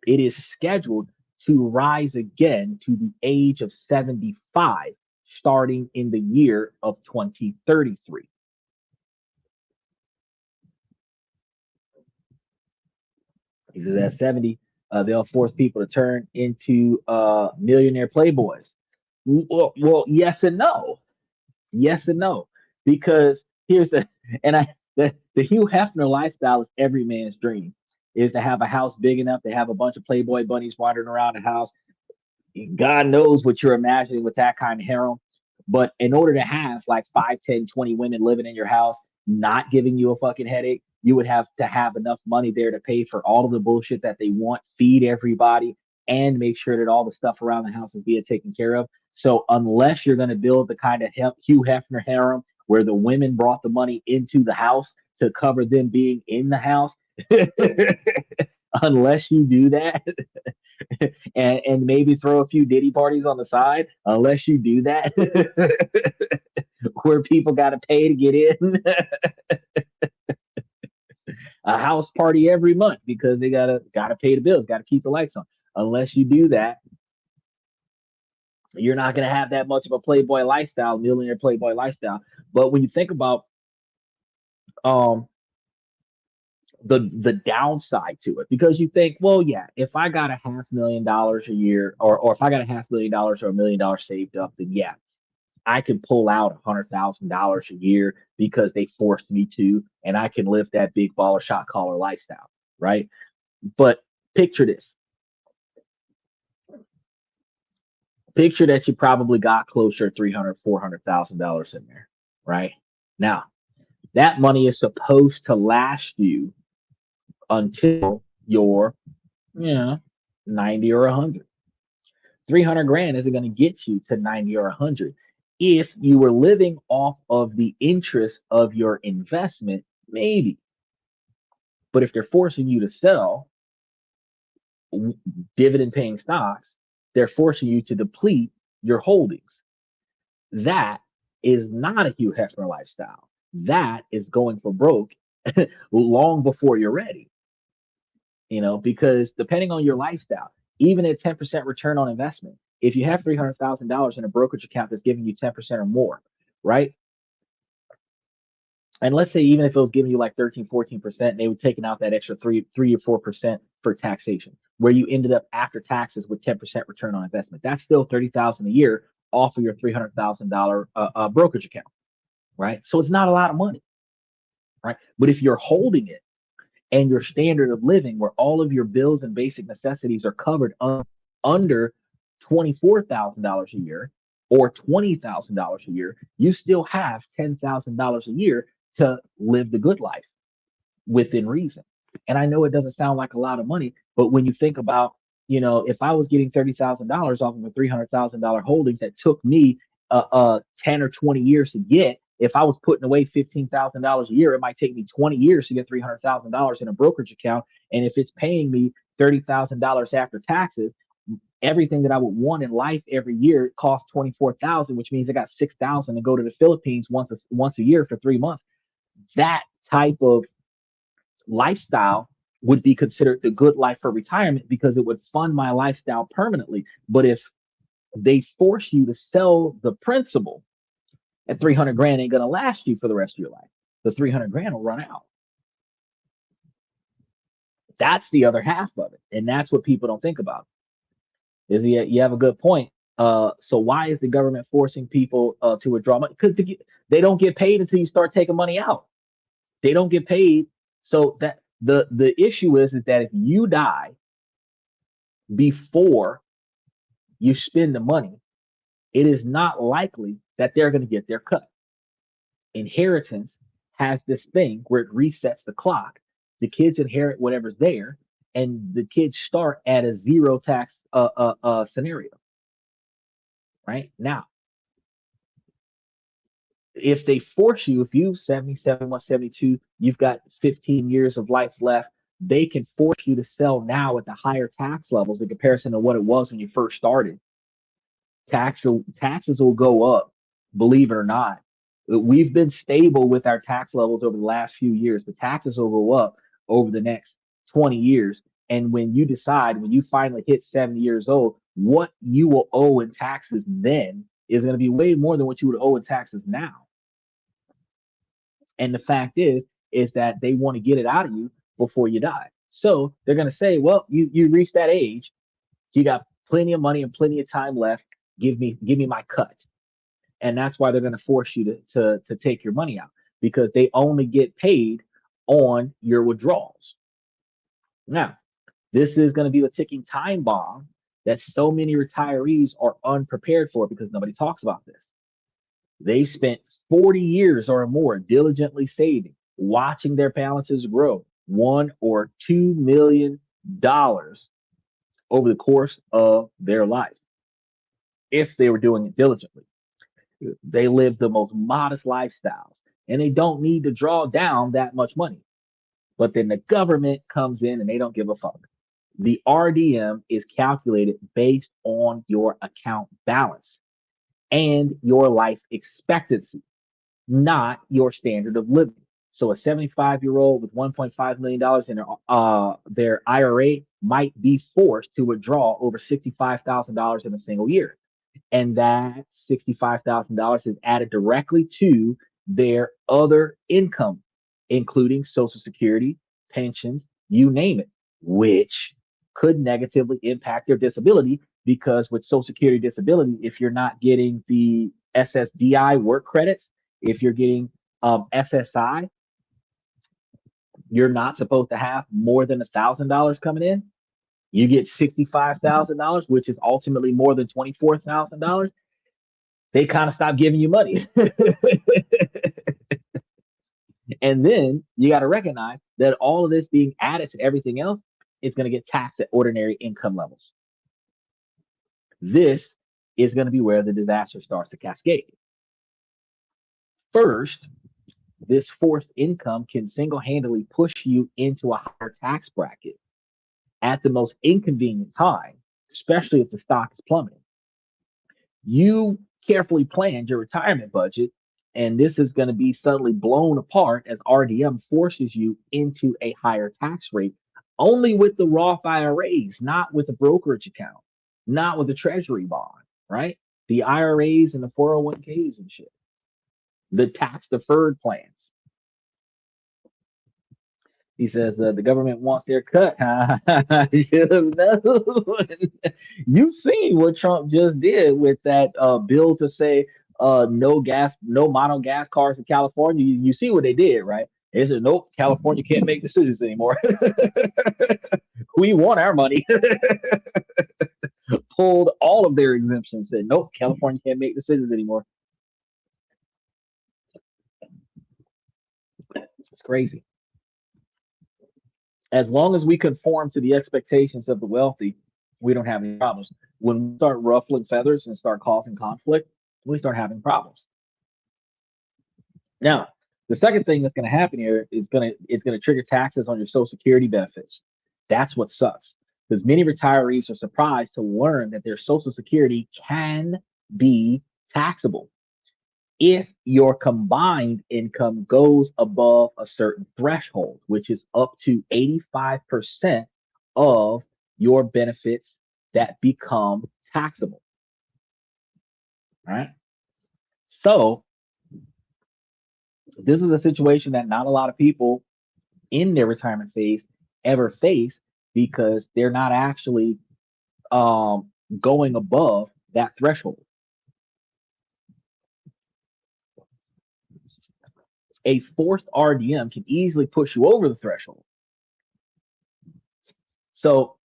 It is scheduled to rise again to the age of 75 starting in the year of 2033. Because at 70, they'll force people to turn into millionaire playboys. Well, yes and no. Yes and no. Because here's the Hugh Hefner lifestyle is every man's dream is to have a house big enough to have a bunch of Playboy bunnies wandering around the house. God knows what you're imagining with that kind of harem. But in order to have like 5, 10, 20 women living in your house, not giving you a fucking headache, you would have to have enough money there to pay for all of the bullshit that they want, feed everybody, and make sure that all the stuff around the house is being taken care of. So unless you're going to build the kind of Hugh Hefner harem where the women brought the money into the house to cover them being in the house, unless you do that, and maybe throw a few Diddy parties on the side, unless you do that, where people got to pay to get in, a house party every month because they gotta pay the bills, gotta keep the lights on. Unless you do that, you're not gonna have that much of a Playboy lifestyle, millionaire Playboy lifestyle. But when you think about um the downside to it, because you think, well, yeah, if I got $500,000 a year, or if I got $500,000 or $1 million saved up, then yeah, I can pull out $100,000 a year because they forced me to, and I can live that big baller shot caller lifestyle, right? But picture this. Picture that you probably got closer to 300, $400,000 in there, right? Now, that money is supposed to last you until you're, you know, 90 or 100. 300 grand isn't going to get you to 90 or 100. If you were living off of the interest of your investment, maybe. But if they're forcing you to sell dividend paying stocks, they're forcing you to deplete your holdings. That is not a Hugh Hefner lifestyle. That is going for broke long before you're ready. Because depending on your lifestyle, even at 10% return on investment, if you have $300,000 in a brokerage account that's giving you 10% or more, right? And let's say even if it was giving you like 13, 14%, they were taking out that extra 3 or 4% for taxation. where you ended up after taxes with 10% return on investment. That's still 30,000 a year off of your $300,000 brokerage account, right? So it's not a lot of money, right? But if you're holding it and your standard of living, where all of your bills and basic necessities are covered under $24,000 a year or $20,000 a year, you still have $10,000 a year to live the good life within reason. And I know it doesn't sound like a lot of money, but when you think about, if I was getting $30,000 off of a $300,000 holdings that took me 10 or 20 years to get, if I was putting away $15,000 a year, it might take me 20 years to get $300,000 in a brokerage account. And if it's paying me $30,000 after taxes, everything that I would want in life every year costs 24,000, which means I got 6,000 to go to the Philippines once a year for 3 months. That type of lifestyle would be considered the good life for retirement because it would fund my lifestyle permanently. But if they force you to sell the principal, that 300 grand ain't going to last you for the rest of your life. The 300 grand will run out. That's the other half of it. And that's what people don't think about. Is you have a good point. So why is the government forcing people to withdraw money? Because they don't get paid until you start taking money out. They don't get paid. So that the issue is that if you die before you spend the money, it is not likely that they're going to get their cut. Inheritance has this thing where it resets the clock. The kids inherit whatever's there, and the kids start at a zero tax scenario. Right now, if they force you, if you 77, 172, you've got 15 years of life left, they can force you to sell now at the higher tax levels in comparison to what it was when you first started. Taxes will go up, believe it or not. We've been stable with our tax levels over the last few years, but taxes will go up over the next 20 years. And when you finally hit 70 years old, what you will owe in taxes then is going to be way more than what you would owe in taxes now. And the fact is that they want to get it out of you before you die. So they're going to say, well, you reached that age, you got plenty of money and plenty of time left. Give me my cut. And that's why they're going to force you to take your money out, because they only get paid on your withdrawals. Now, this is going to be a ticking time bomb that so many retirees are unprepared for because nobody talks about this. They spent 40 years or more diligently saving, watching their balances grow $1 or $2 million over the course of their life, if they were doing it diligently. They live the most modest lifestyles and they don't need to draw down that much money. But then the government comes in and they don't give a fuck. The RDM is calculated based on your account balance and your life expectancy, not your standard of living. So a 75-year-old with $1.5 million in their IRA might be forced to withdraw over $65,000 in a single year. And that $65,000 is added directly to their other income, including Social Security, pensions, you name it, which could negatively impact their disability, because with Social Security disability, if you're not getting the SSDI work credits, if you're getting SSI, you're not supposed to have more than $1,000 coming in. You get $65,000, which is ultimately more than $24,000. They kind of stop giving you money. And then you got to recognize that all of this being added to everything else is going to get taxed at ordinary income levels. This is going to be where the disaster starts to cascade. First, this forced income can single-handedly push you into a higher tax bracket at the most inconvenient time, especially if the stock is plummeting. You carefully planned your retirement budget, and this is going to be suddenly blown apart as RDM forces you into a higher tax rate, only with the Roth IRAs, not with the brokerage account, not with the treasury bond, right? The IRAs and the 401ks and shit, the tax deferred plans. He says the government wants their cut. You should have known. You seen what Trump just did with that bill to say no gas, no mono gas cars in California. You see what they did, right? They said nope, California can't make decisions anymore. We want our money. Pulled all of their exemptions. Said nope, California can't make decisions anymore. It's crazy. As long as we conform to the expectations of the wealthy, we don't have any problems. When we start ruffling feathers and start causing conflict, we start having problems. Now, the second thing that's going to happen here is going to trigger taxes on your Social Security benefits. That's what sucks because many retirees are surprised to learn that their Social Security can be taxable if your combined income goes above a certain threshold, which is up to 85% of your benefits that become taxable. All right. So this is a situation that not a lot of people in their retirement phase ever face because they're not actually going above that threshold. A forced RDM can easily push you over the threshold. So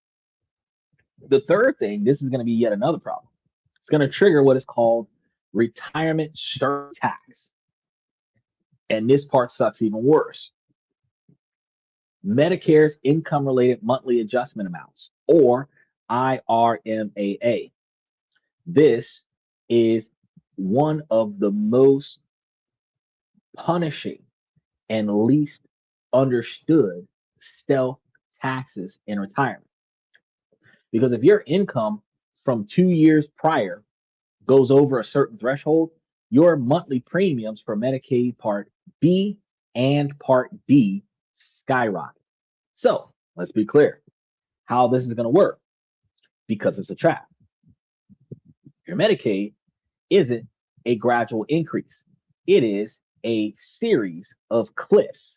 the third thing, this is going to be yet another problem. It's going to trigger what is called retirement surtax. And this part sucks even worse. Medicare's income related monthly adjustment amounts, or IRMAA. This is one of the most punishing and least understood stealth taxes in retirement. Because if your income from 2 years prior goes over a certain threshold, your monthly premiums for Medicaid Part B and Part D skyrocket. So let's be clear how this is going to work because it's a trap. Your Medicaid isn't a gradual increase, it is a series of cliffs.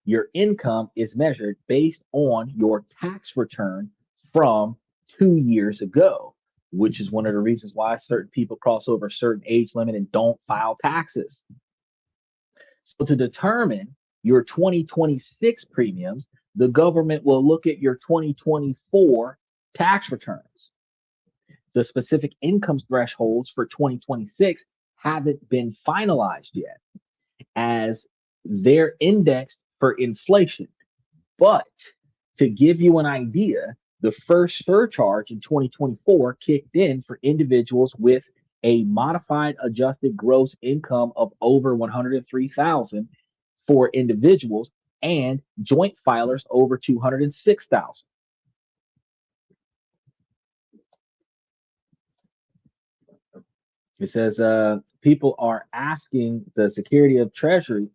Your income is measured based on your tax return from 2 years ago, which is one of the reasons why certain people cross over a certain age limit and don't file taxes. So, to determine your 2026 premiums, the government will look at your 2024 tax returns. The specific income thresholds for 2026 haven't been finalized yet, as they're indexed for inflation. But to give you an idea, the first surcharge in 2024 kicked in for individuals with a modified adjusted gross income of over 103,000 for individuals and joint filers over 206,000. It says people are asking the Secretary of Treasury,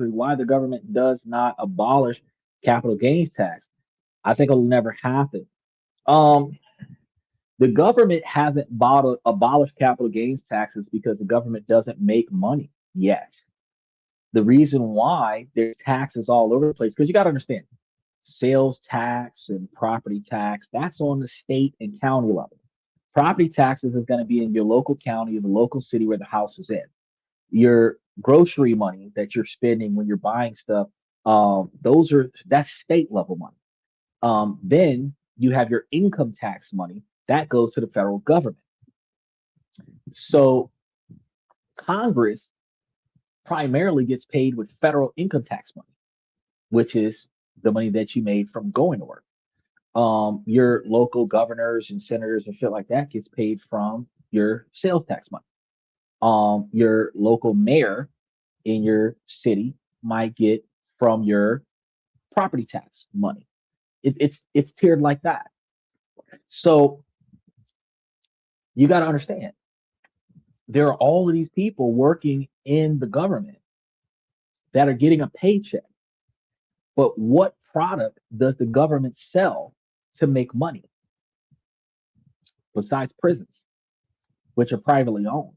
why the government does not abolish capital gains tax. I think it'll never happen. Um, the government hasn't abolished capital gains taxes because the government doesn't make money yet. The reason why there's taxes all over the place, because you got to understand, sales tax and property tax, that's on the state and county level. Property taxes is going to be in your local county, the local city where the house is in. Your grocery money that you're spending when you're buying stuff, that's state level money. Then you have your income tax money that goes to the federal government. So Congress primarily gets paid with federal income tax money, which is the money that you made from going to work. Your local governors and senators and shit like that gets paid from your sales tax money. Your local mayor in your city might get from your property tax money. It's tiered like that. So you got to understand there are all of these people working in the government that are getting a paycheck. But what product does the government sell to make money besides prisons, which are privately owned?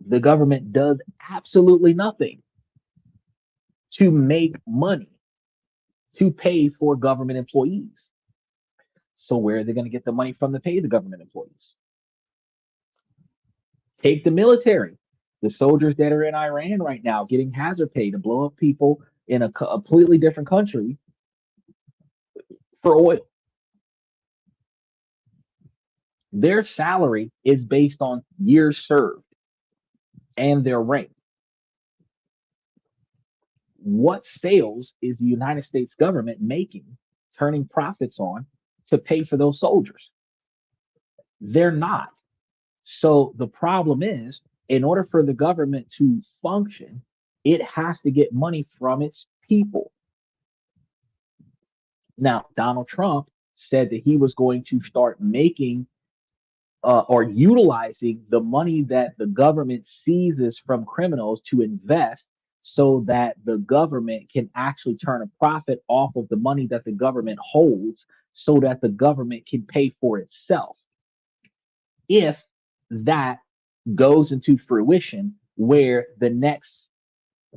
The government does absolutely nothing. to make money to pay for government employees. So where are they going to get the money from to pay the government employees? Take the military, the soldiers that are in Iran right now getting hazard pay to blow up people in a completely different country for oil. Their salary is based on years served and their rank. What sales is the United States government making, turning profits on to pay for those soldiers? They're not. So the problem is, in order for the government to function, it has to get money from its people. Now, Donald Trump said that he was going to start making or utilizing the money that the government seizes from criminals to invest so that the government can actually turn a profit off of the money that the government holds so that the government can pay for itself. If that goes into fruition, where the next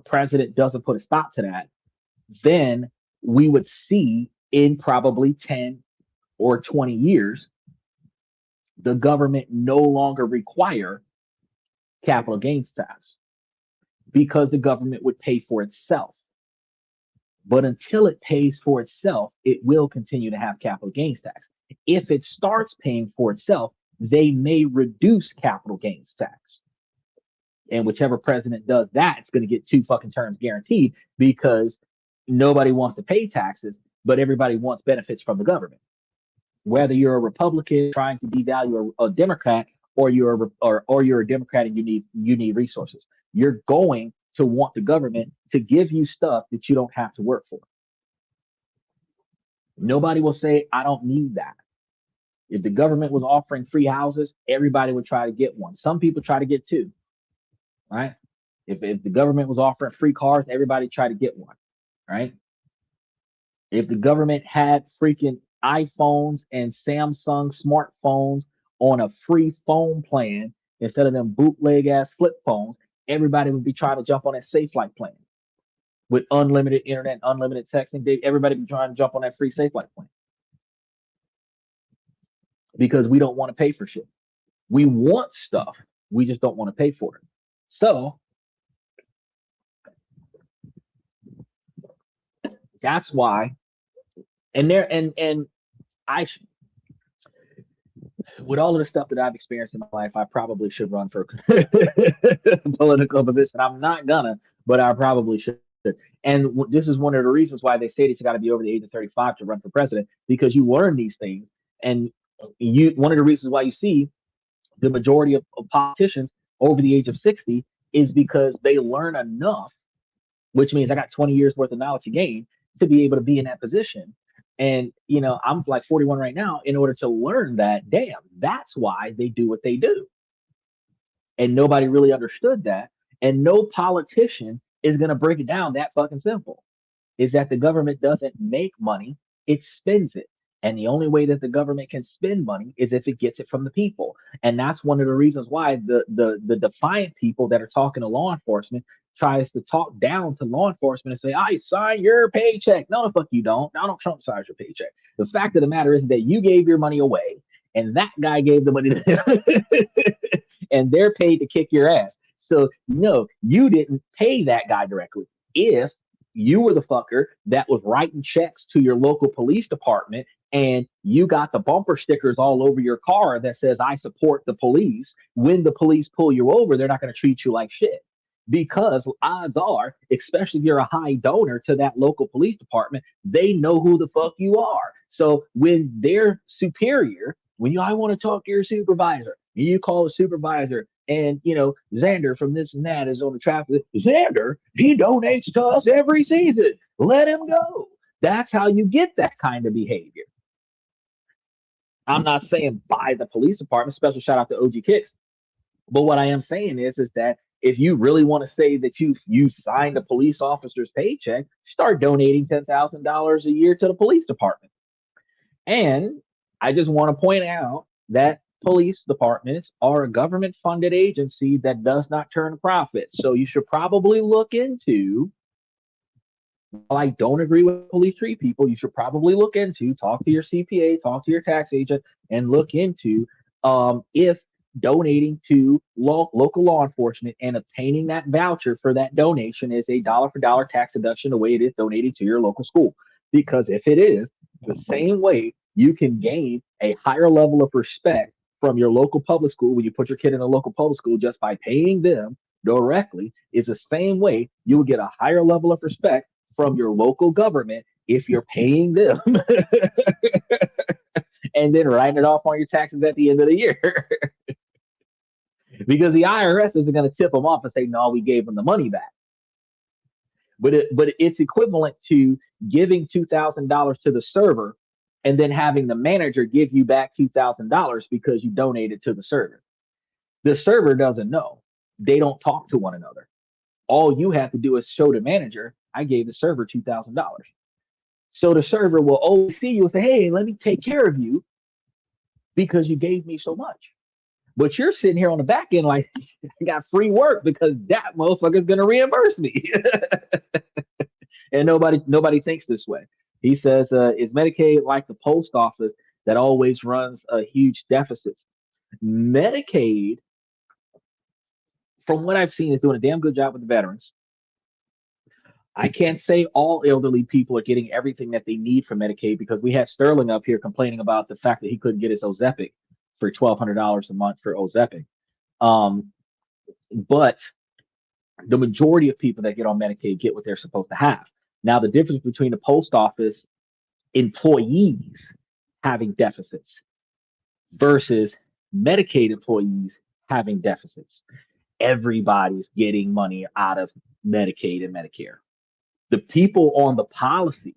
president doesn't put a stop to that, then we would see in probably 10 or 20 years the government no longer require capital gains tax because the government would pay for itself. But until it pays for itself, it will continue to have capital gains tax. If it starts paying for itself, they may reduce capital gains tax. And whichever president does that, it's going to get 2 fucking terms guaranteed because nobody wants to pay taxes, but everybody wants benefits from the government. Whether you're a Republican trying to devalue a Democrat, or you're a Democrat and you need resources, you're going to want the government to give you stuff that you don't have to work for. Nobody will say, I don't need that. If the government was offering free houses, everybody would try to get one. Some people try to get two, right? If the government was offering free cars, everybody tried to get one, right? If the government had freaking iPhones and Samsung smartphones on a free phone plan instead of them bootleg ass flip phones, everybody would be trying to jump on that Safe Light plan with unlimited internet, unlimited texting. Everybody be trying to jump on that free Safe Light plan because we don't want to pay for shit. We want stuff, we just don't want to pay for it. So that's why, and there and I with all of the stuff that I've experienced in my life, I probably should run for political position. I'm not gonna, but I probably should. And this is one of the reasons why they say that you got to be over the age of 35 to run for president, because you learn these things. And one of the reasons why you see the majority of politicians over the age of 60 is because they learn enough, which means I got 20 years worth of knowledge to gain to be able to be in that position. And I'm like 41 right now. In order to learn that, damn, that's why they do what they do. And nobody really understood that. And no politician is going to break it down that fucking simple. Is that the government doesn't make money, it spends it. And the only way that the government can spend money is if it gets it from the people. And that's one of the reasons why the defiant people that are talking to law enforcement tries to talk down to law enforcement and say, I sign your paycheck. No, the fuck you don't. Donald Trump signs your paycheck. The fact of the matter is that you gave your money away and that guy gave the money to and they're paid to kick your ass. So no, you didn't pay that guy directly. If you were the fucker that was writing checks to your local police department and you got the bumper stickers all over your car that says, I support the police, when the police pull you over, they're not going to treat you like shit. Because odds are, especially if you're a high donor to that local police department, they know who the fuck you are. So when their superior, I want to talk to your supervisor, you call the supervisor, and Xander from this and that is on the traffic. Xander, he donates to us every season. Let him go. That's how you get that kind of behavior. I'm not saying by the police department. Special shout out to OG Kicks. But what I am saying is that if you really want to say that you signed a police officer's paycheck, start donating $10,000 a year to the police department. And I just want to point out that police departments are a government funded agency that does not turn a profit. So you should probably look into While I don't agree with police treat people, you should probably look into, talk to your CPA, talk to your tax agent, and look into if donating to local law enforcement and obtaining that voucher for that donation is a dollar for dollar tax deduction the way it is donating to your local school. Because if it is, the same way you can gain a higher level of respect from your local public school when you put your kid in a local public school just by paying them directly, is the same way you will get a higher level of respect from your local government if you're paying them and then writing it off on your taxes at the end of the year. Because the IRS isn't going to tip them off and say, no, we gave them the money back. But it's equivalent to giving $2,000 to the server and then having the manager give you back $2,000 because you donated to the server. The server doesn't know. They don't talk to one another. All you have to do is show the manager, I gave the server $2,000. So the server will always see you and say, hey, let me take care of you because you gave me so much. But you're sitting here on the back end like, I got free work because that motherfucker's going to reimburse me. And nobody thinks this way. He says, is Medicaid like the post office that always runs a huge deficit? Medicaid, from what I've seen, is doing a damn good job with the veterans. I can't say all elderly people are getting everything that they need from Medicaid because we had Sterling up here complaining about the fact that he couldn't get his Ozempic for $1,200 a month for Ozempic. But the majority of people that get on Medicaid get what they're supposed to have. Now, the difference between the post office employees having deficits versus Medicaid employees having deficits, everybody's getting money out of Medicaid and Medicare. The people on the policy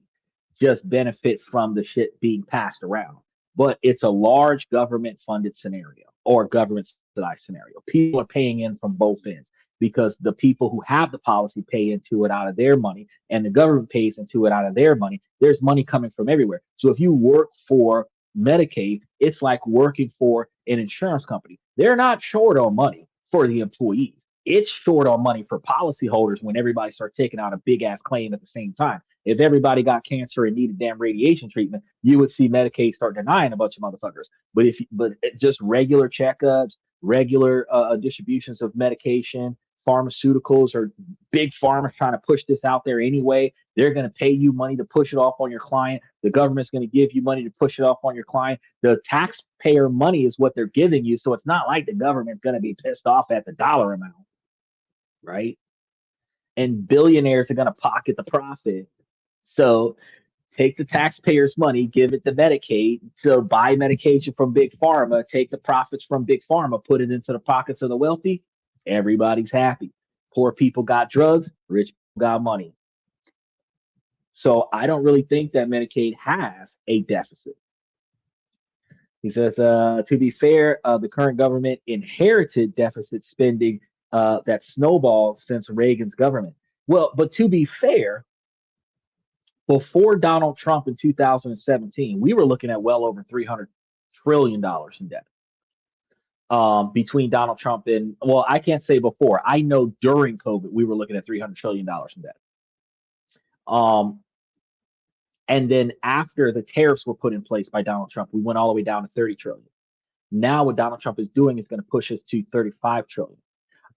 just benefit from the shit being passed around. But it's a large government funded scenario or government subsidized scenario. People are paying in from both ends because the people who have the policy pay into it out of their money and the government pays into it out of their money. There's money coming from everywhere. So if you work for Medicaid, it's like working for an insurance company. They're not short on money for the employees. It's short on money for policyholders when everybody starts taking out a big ass claim at the same time. If everybody got cancer and needed damn radiation treatment, you would see Medicaid start denying a bunch of motherfuckers. But just regular checkups, regular distributions of medication, pharmaceuticals, or big pharma trying to push this out there anyway. They're going to pay you money to push it off on your client. The government's going to give you money to push it off on your client. The taxpayer money is what they're giving you. So it's not like the government's going to be pissed off at the dollar amount, right? And billionaires are going to pocket the profit. So take the taxpayers' money, give it to Medicaid to buy medication from Big Pharma, take the profits from Big Pharma, put it into the pockets of the wealthy. Everybody's happy. Poor people got drugs, rich people got money. So I don't really think that Medicaid has a deficit. He says, to be fair, the current government inherited deficit spending that snowballed since Reagan's government. Well, but to be fair, before Donald Trump in 2017, we were looking at well over $300 trillion in debt. Between Donald Trump and, well, I can't say before. I know during COVID, we were looking at $300 trillion in debt. And then after the tariffs were put in place by Donald Trump, we went all the way down to 30 trillion. Now what Donald Trump is doing is going to push us to 35 trillion.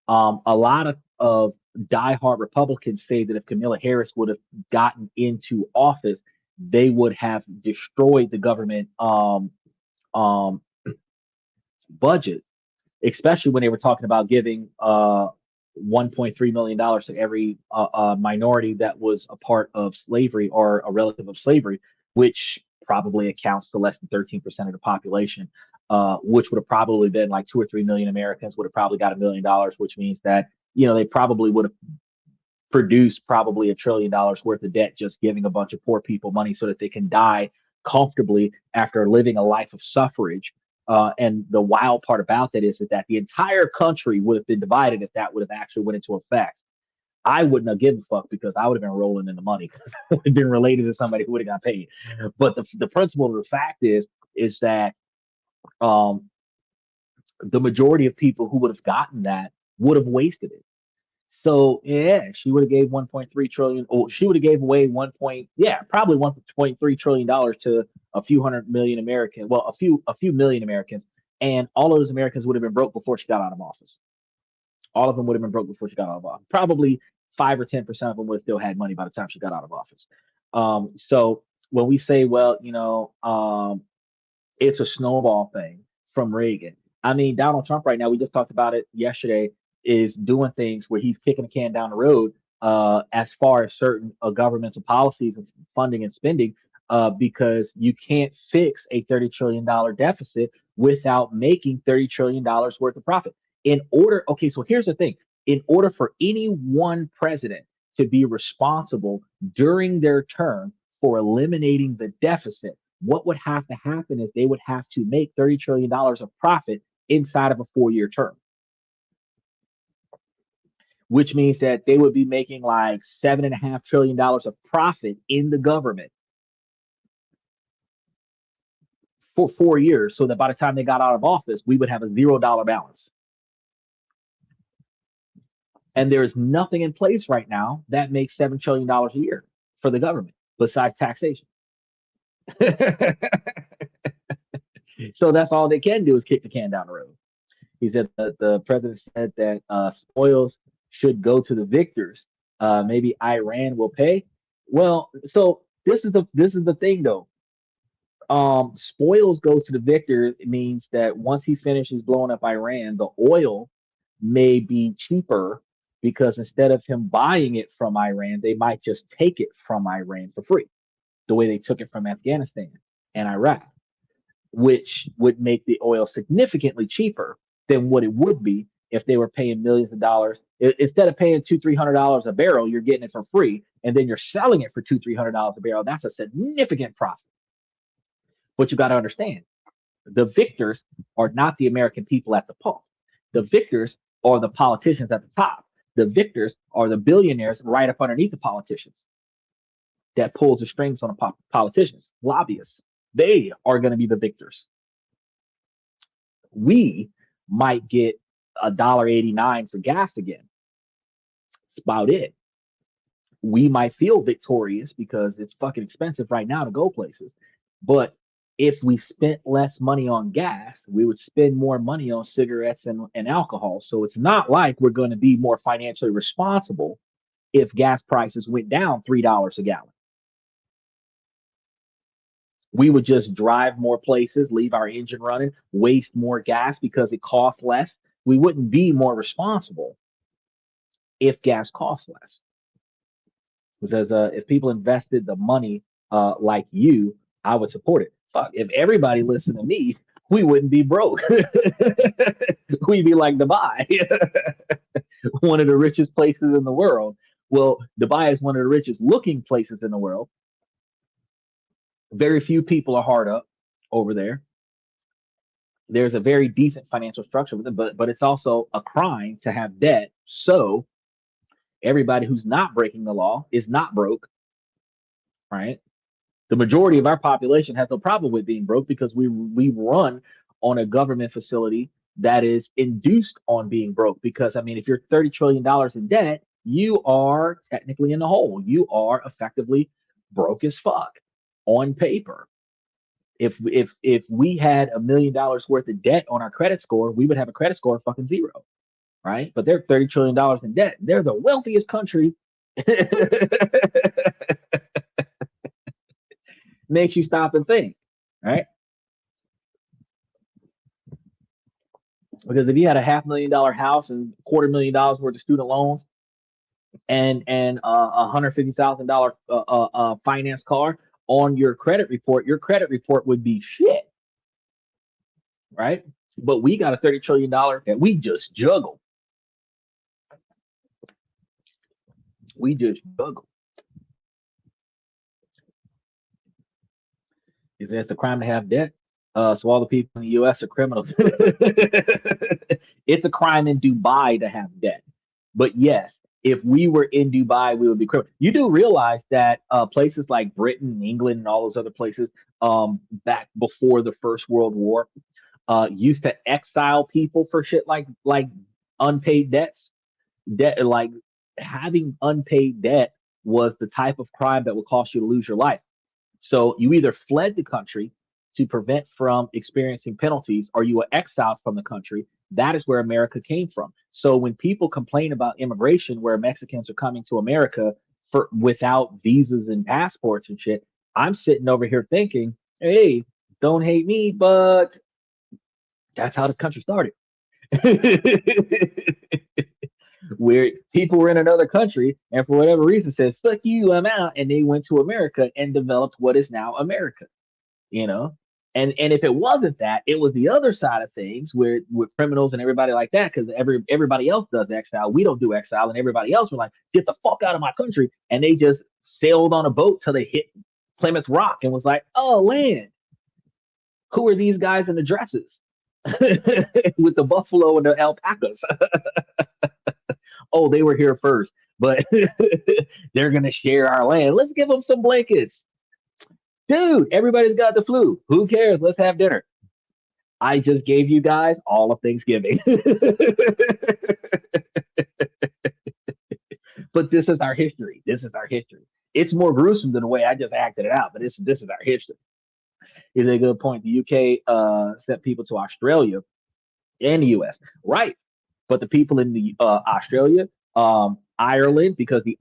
A lot of diehard Republicans say that if Kamala Harris would have gotten into office, they would have destroyed the government budget, especially when they were talking about giving $1.3 million to every minority that was a part of slavery or a relative of slavery, which probably accounts to less than 13% of the population, which would have probably been like 2 or 3 million Americans would have probably got $1 million, which means that, you know, they probably would have produced probably $1 trillion worth of debt just giving a bunch of poor people money so that they can die comfortably after living a life of suffrage. And the wild part about that is that the entire country would have been divided if that would have actually went into effect. I wouldn't have given a fuck because I would have been rolling in the money. I would have been related to somebody who would have got paid. But the principle of the fact is that the majority of people who would have gotten that would have wasted it. So yeah, she would have gave 1.3 trillion, or she would have gave away probably 1.3 trillion dollars to a few hundred million Americans, well, a few million Americans, and all of those Americans would have been broke before she got out of office. All of them would have been broke before she got out of office. Probably 5 or 10% of them would have still had money by the time she got out of office. So when we say, well, it's a snowball thing from Reagan. I mean, Donald Trump right now, we just talked about it yesterday, is doing things where he's kicking the can down the road as far as certain governmental policies and funding and spending, because you can't fix a $30 trillion deficit without making $30 trillion worth of profit. Okay, so here's the thing. In order for any one president to be responsible during their term for eliminating the deficit, what would have to happen is they would have to make $30 trillion of profit inside of a 4-year term, which means that they would be making like $7.5 trillion of profit in the government for 4 years. So that by the time they got out of office, we would have a $0 balance. And there's nothing in place right now that makes $7 trillion a year for the government besides taxation. So that's all they can do is kick the can down the road. He said that the president said that spoils should go to the victors. Maybe Iran will pay. Well, so this is the thing though. Spoils go to the victor. It means that once he finishes blowing up Iran, the oil may be cheaper because instead of him buying it from Iran, they might just take it from Iran for free, the way they took it from Afghanistan and Iraq, which would make the oil significantly cheaper than what it would be if they were paying millions of dollars. Instead of paying $200-300 a barrel, you're getting it for free, and then you're selling it for $200-300 a barrel. That's a significant profit. But you got to understand, the victors are not the American people at the pump. The victors are the politicians at the top. The victors are the billionaires right up underneath the politicians that pulls the strings on the politicians, lobbyists. They are going to be the victors. We might get $1.89 for gas again. That's about it. We might feel victorious because it's fucking expensive right now to go places. But if we spent less money on gas, we would spend more money on cigarettes and alcohol. So it's not like we're going to be more financially responsible if gas prices went down $3 a gallon. We would just drive more places, leave our engine running, waste more gas because it costs less. We wouldn't be more responsible if gas costs less. Because if people invested the money like you, I would support it. Fuck, if everybody listened to me, we wouldn't be broke. We'd be like Dubai, one of the richest places in the world. Well, Dubai is one of the richest looking places in the world. Very few people are hard up over there. There's a very decent financial structure with it, but it's also a crime to have debt. So everybody who's not breaking the law is not broke, right? The majority of our population has no problem with being broke because we run on a government facility that is induced on being broke. Because I mean, if you're $30 trillion in debt, you are technically in the hole. You are effectively broke as fuck on paper. If we had $1 million worth of debt on our credit score, we would have a credit score of fucking zero, right? But they're $30 trillion in debt. They're the wealthiest country. Makes you stop and think, right? Because if you had a $500,000 house and $250,000 worth of student loans and $150,000 finance car on your credit report would be shit, right? But we got a $30 trillion that we just juggle. We just juggle. It's a crime to have debt. So all the people in the U.S. are criminals. It's a crime in Dubai to have debt. But yes, if we were in Dubai, we would be criminal. You do realize that places like Britain, England, and all those other places back before the First World War used to exile people for shit like unpaid debts. Debt like having unpaid debt was the type of crime that would cost you to lose your life. So you either fled the country to prevent from experiencing penalties, or you were exiled from the country. That is where America came from. So when people complain about immigration, where Mexicans are coming to America for without visas and passports and shit, I'm sitting over here thinking, hey, don't hate me, but that's how this country started. Where people were in another country and for whatever reason said, fuck you, I'm out. And they went to America and developed what is now America, you know? And if it wasn't that, it was the other side of things where with criminals and everybody like that, because everybody else does exile. We don't do exile, and everybody else were like, get the fuck out of my country. And they just sailed on a boat till they hit Plymouth Rock and was like, oh land, who are these guys in the dresses? With the buffalo and the alpacas. Oh, they were here first, but they're gonna share our land. Let's give them some blankets, dude. Everybody's got the flu. Who cares? Let's have dinner. I just gave you guys all of Thanksgiving. But this is our history. This is our history. It's more gruesome than the way I just acted it out, but this is our history. Is a good point. The UK sent people to Australia and the US, right? But the people in the Australia, Ireland, because the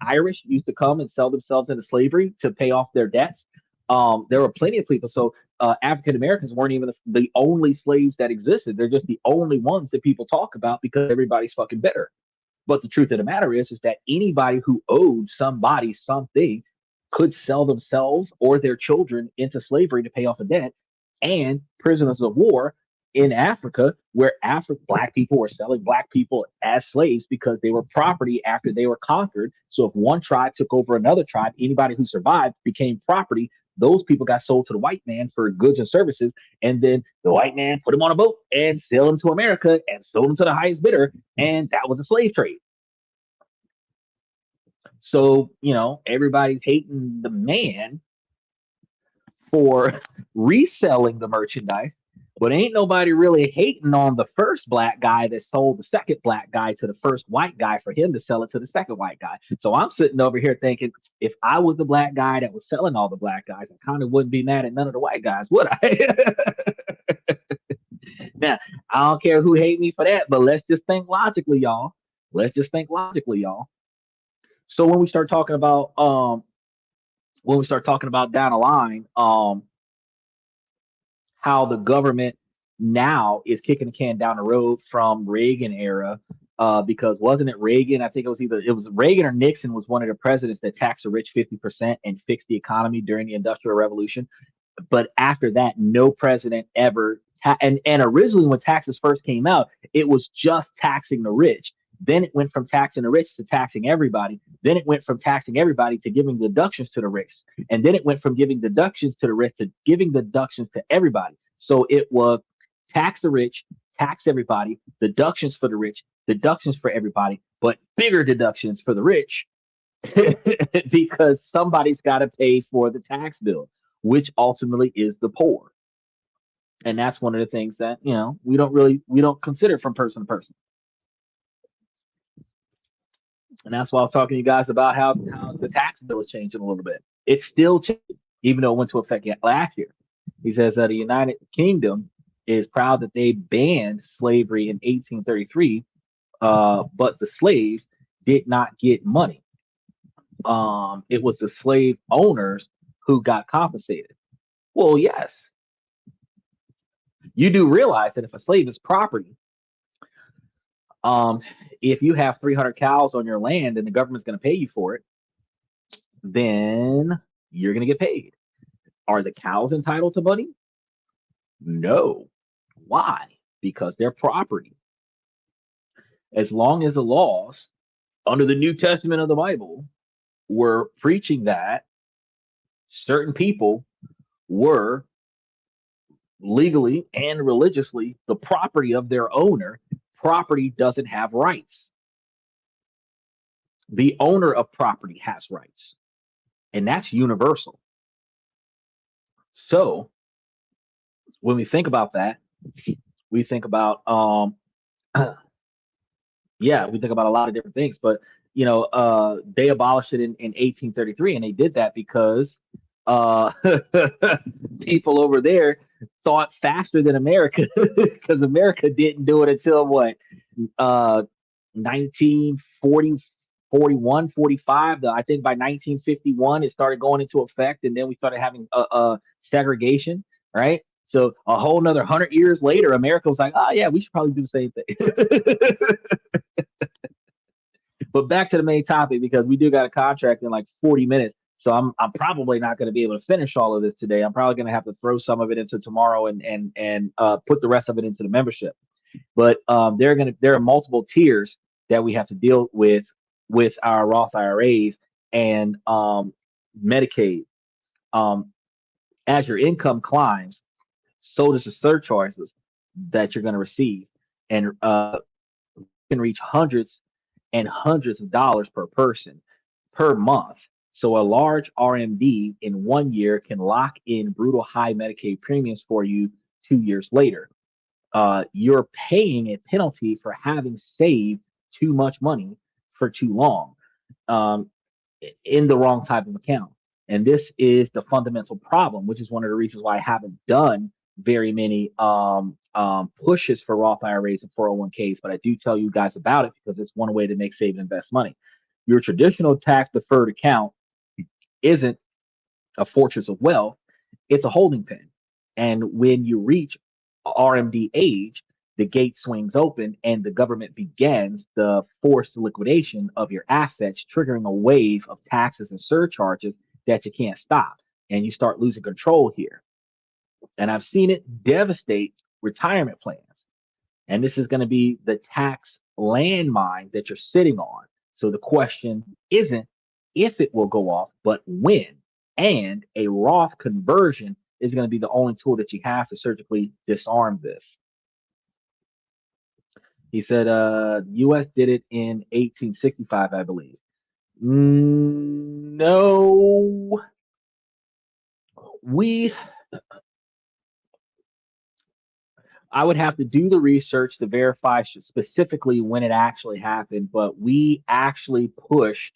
Irish used to come and sell themselves into slavery to pay off their debts. There were plenty of people. So African Americans weren't even the only slaves that existed. They're just the only ones that people talk about because everybody's fucking bitter. But the truth of the matter is that anybody who owed somebody something could sell themselves or their children into slavery to pay off a debt. And prisoners of war in Africa, where black people were selling black people as slaves because they were property after they were conquered. So if one tribe took over another tribe, anybody who survived became property. Those people got sold to the white man for goods and services, and then the white man put them on a boat and sailed them to America and sold them to the highest bidder, and that was a slave trade. So, everybody's hating the man for reselling the merchandise, but ain't nobody really hating on the first black guy that sold the second black guy to the first white guy for him to sell it to the second white guy. So I'm sitting over here thinking, if I was the black guy that was selling all the black guys, I kind of wouldn't be mad at none of the white guys, would I? Now, I don't care who hate me for that, but let's just think logically, y'all. Let's just think logically, y'all. So when we start talking about down the line, how the government now is kicking the can down the road from Reagan era. Because wasn't it Reagan? I think it was Reagan or Nixon was one of the presidents that taxed the rich 50% and fixed the economy during the Industrial Revolution. But after that, no president ever. And originally, when taxes first came out, it was just taxing the rich. Then it went from taxing the rich to taxing everybody. Then it went from taxing everybody to giving deductions to the rich. And then it went from giving deductions to the rich to giving deductions to everybody. So it was tax the rich, tax everybody, deductions for the rich, deductions for everybody, but bigger deductions for the rich because somebody's got to pay for the tax bill, which ultimately is the poor. And that's one of the things that, we don't consider from person to person. And that's why I'm talking to you guys about how the tax bill is changing a little bit. It's still changing, even though it went to effect last year. He says that the United Kingdom is proud that they banned slavery in 1833, but the slaves did not get money. It was the slave owners who got compensated. Well, yes, you do realize that if a slave is property, if you have 300 cows on your land and the government's going to pay you for it, then you're going to get paid. Are the cows entitled to money? No. Why? Because they're property. As long as the laws under the New Testament of the Bible were preaching that certain people were legally and religiously the property of their owner, property doesn't have rights. The owner of property has rights, and that's universal. So when we think about that, we think about we think about a lot of different things, but they abolished it in 1833, and they did that because uh, people over there thought faster than America because America didn't do it until what, uh, 1940, 41, 45. I think by 1951 it started going into effect, and then we started having segregation, right? So a whole another 100 years later, America was like, oh yeah, we should probably do the same thing. But back to the main topic because we do got a contract in like 40 minutes. So I'm probably not going to be able to finish all of this today. I'm probably going to have to throw some of it into tomorrow and put the rest of it into the membership. But there are multiple tiers that we have to deal with our Roth IRAs and Medicaid. Um, as your income climbs, so does the surcharges that you're going to receive, and can reach hundreds and hundreds of dollars per person per month. So a large RMD in 1 year can lock in brutal high Medicaid premiums for you 2 years later. You're paying a penalty for having saved too much money for too long, um, in the wrong type of account. And this is the fundamental problem, which is one of the reasons why I haven't done very many pushes for Roth IRAs and 401ks, but I do tell you guys about it because it's one way to make, save, and invest money. Your traditional tax deferred account isn't a fortress of wealth, it's a holding pen. And when you reach RMD age, the gate swings open and the government begins the forced liquidation of your assets, triggering a wave of taxes and surcharges that you can't stop. And you start losing control here. And I've seen it devastate retirement plans. And this is going to be the tax landmine that you're sitting on. So the question isn't if it will go off, but when. And a Roth conversion is going to be the only tool that you have to surgically disarm this. He said, U.S. did it in 1865, I believe. No, we I would have to do the research to verify specifically when it actually happened, but we actually pushed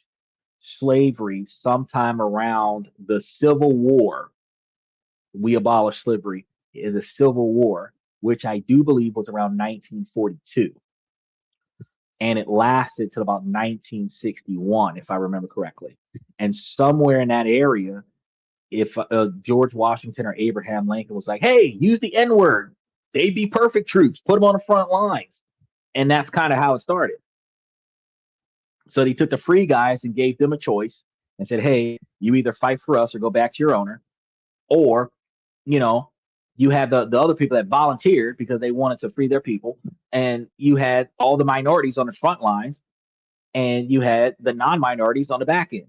slavery sometime around the Civil War. We abolished slavery in the Civil War, which I do believe was around 1942. And it lasted till about 1961, if I remember correctly. And somewhere in that area, if George Washington or Abraham Lincoln was like, hey, use the N word, they'd be perfect troops, put them on the front lines. And that's kind of how it started. So they took the free guys and gave them a choice and said, hey, you either fight for us or go back to your owner, or, you know, you had the other people that volunteered because they wanted to free their people, and you had all the minorities on the front lines, and you had the non-minorities on the back end.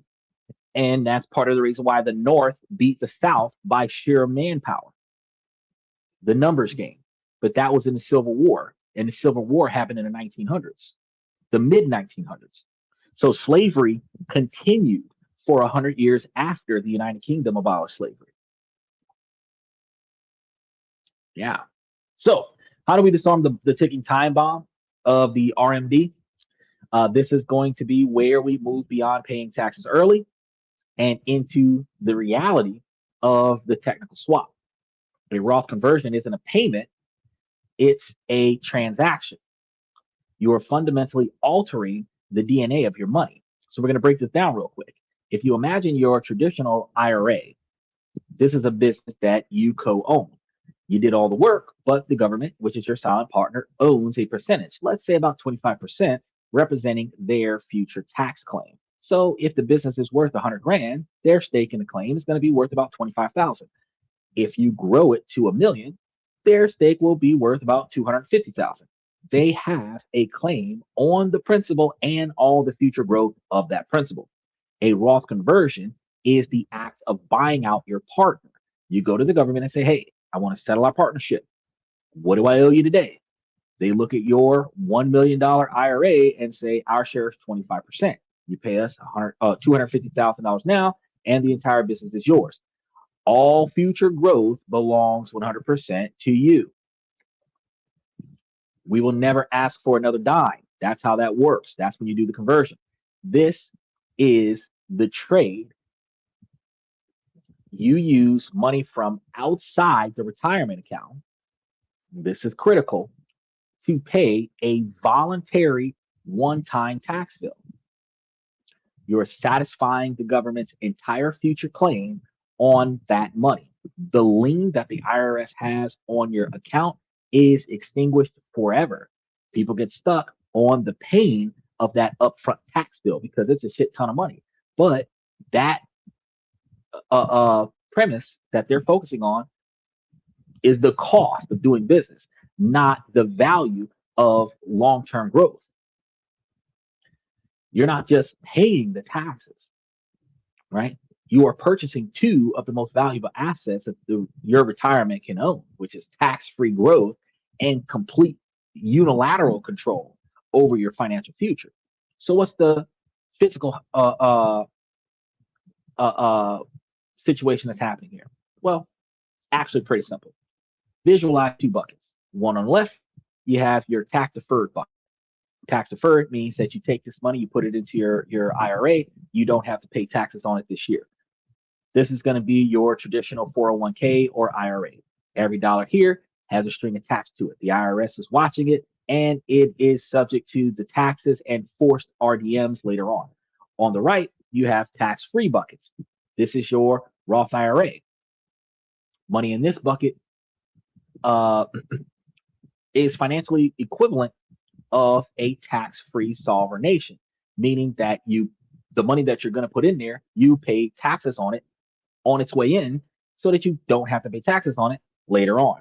And that's part of the reason why the North beat the South by sheer manpower, the numbers game. But that was in the Civil War, and the Civil War happened in the 1900s, the mid 1900s. So slavery continued for 100 years after the United Kingdom abolished slavery. Yeah. So, how do we disarm the ticking time bomb of the RMD? This is going to be where we move beyond paying taxes early and into the reality of the technical swap. A Roth conversion isn't a payment, it's a transaction. You are fundamentally altering the DNA of your money. So, we're going to break this down real quick. If you imagine your traditional IRA, this is a business that you co own. You did all the work, but the government, which is your silent partner, owns a percentage, let's say about 25%, representing their future tax claim. So if the business is worth 100 grand, their stake in the claim is going to be worth about 25,000. If you grow it to a million, their stake will be worth about 250,000. They have a claim on the principal and all the future growth of that principal. A Roth conversion is the act of buying out your partner. You go to the government and say, hey, I want to settle our partnership. What do I owe you today? They look at your $1 million IRA and say, our share is 25%. You pay us $250,000 now, and the entire business is yours. All future growth belongs 100% to you. We will never ask for another dime. That's how that works. That's when you do the conversion. This is the trade. You use money from outside the retirement account. This is critical to pay a voluntary one-time tax bill. You're satisfying the government's entire future claim on that money. The lien that the IRS has on your account is extinguished forever. People get stuck on the pain of that upfront tax bill because it's a shit ton of money. But that premise that they're focusing on is the cost of doing business, not the value of long-term growth. You're not just paying the taxes, right? You are purchasing two of the most valuable assets that your retirement can own, which is tax-free growth and complete unilateral control over your financial future. So, what's the physical situation that's happening here? Well, actually, pretty simple. Visualize two buckets. One on the left, you have your tax deferred bucket. Tax deferred means that you take this money, you put it into your IRA, you don't have to pay taxes on it this year. This is going to be your traditional 401k or IRA. Every dollar here has a string attached to it. The IRS is watching it, and it is subject to the taxes and forced RDMs later on. On the right, you have tax-free buckets. This is your Roth IRA. Money in this bucket is financially equivalent of a tax-free sovereign nation, meaning that the money that you're going to put in there, you pay taxes on it on its way in so that you don't have to pay taxes on it later on.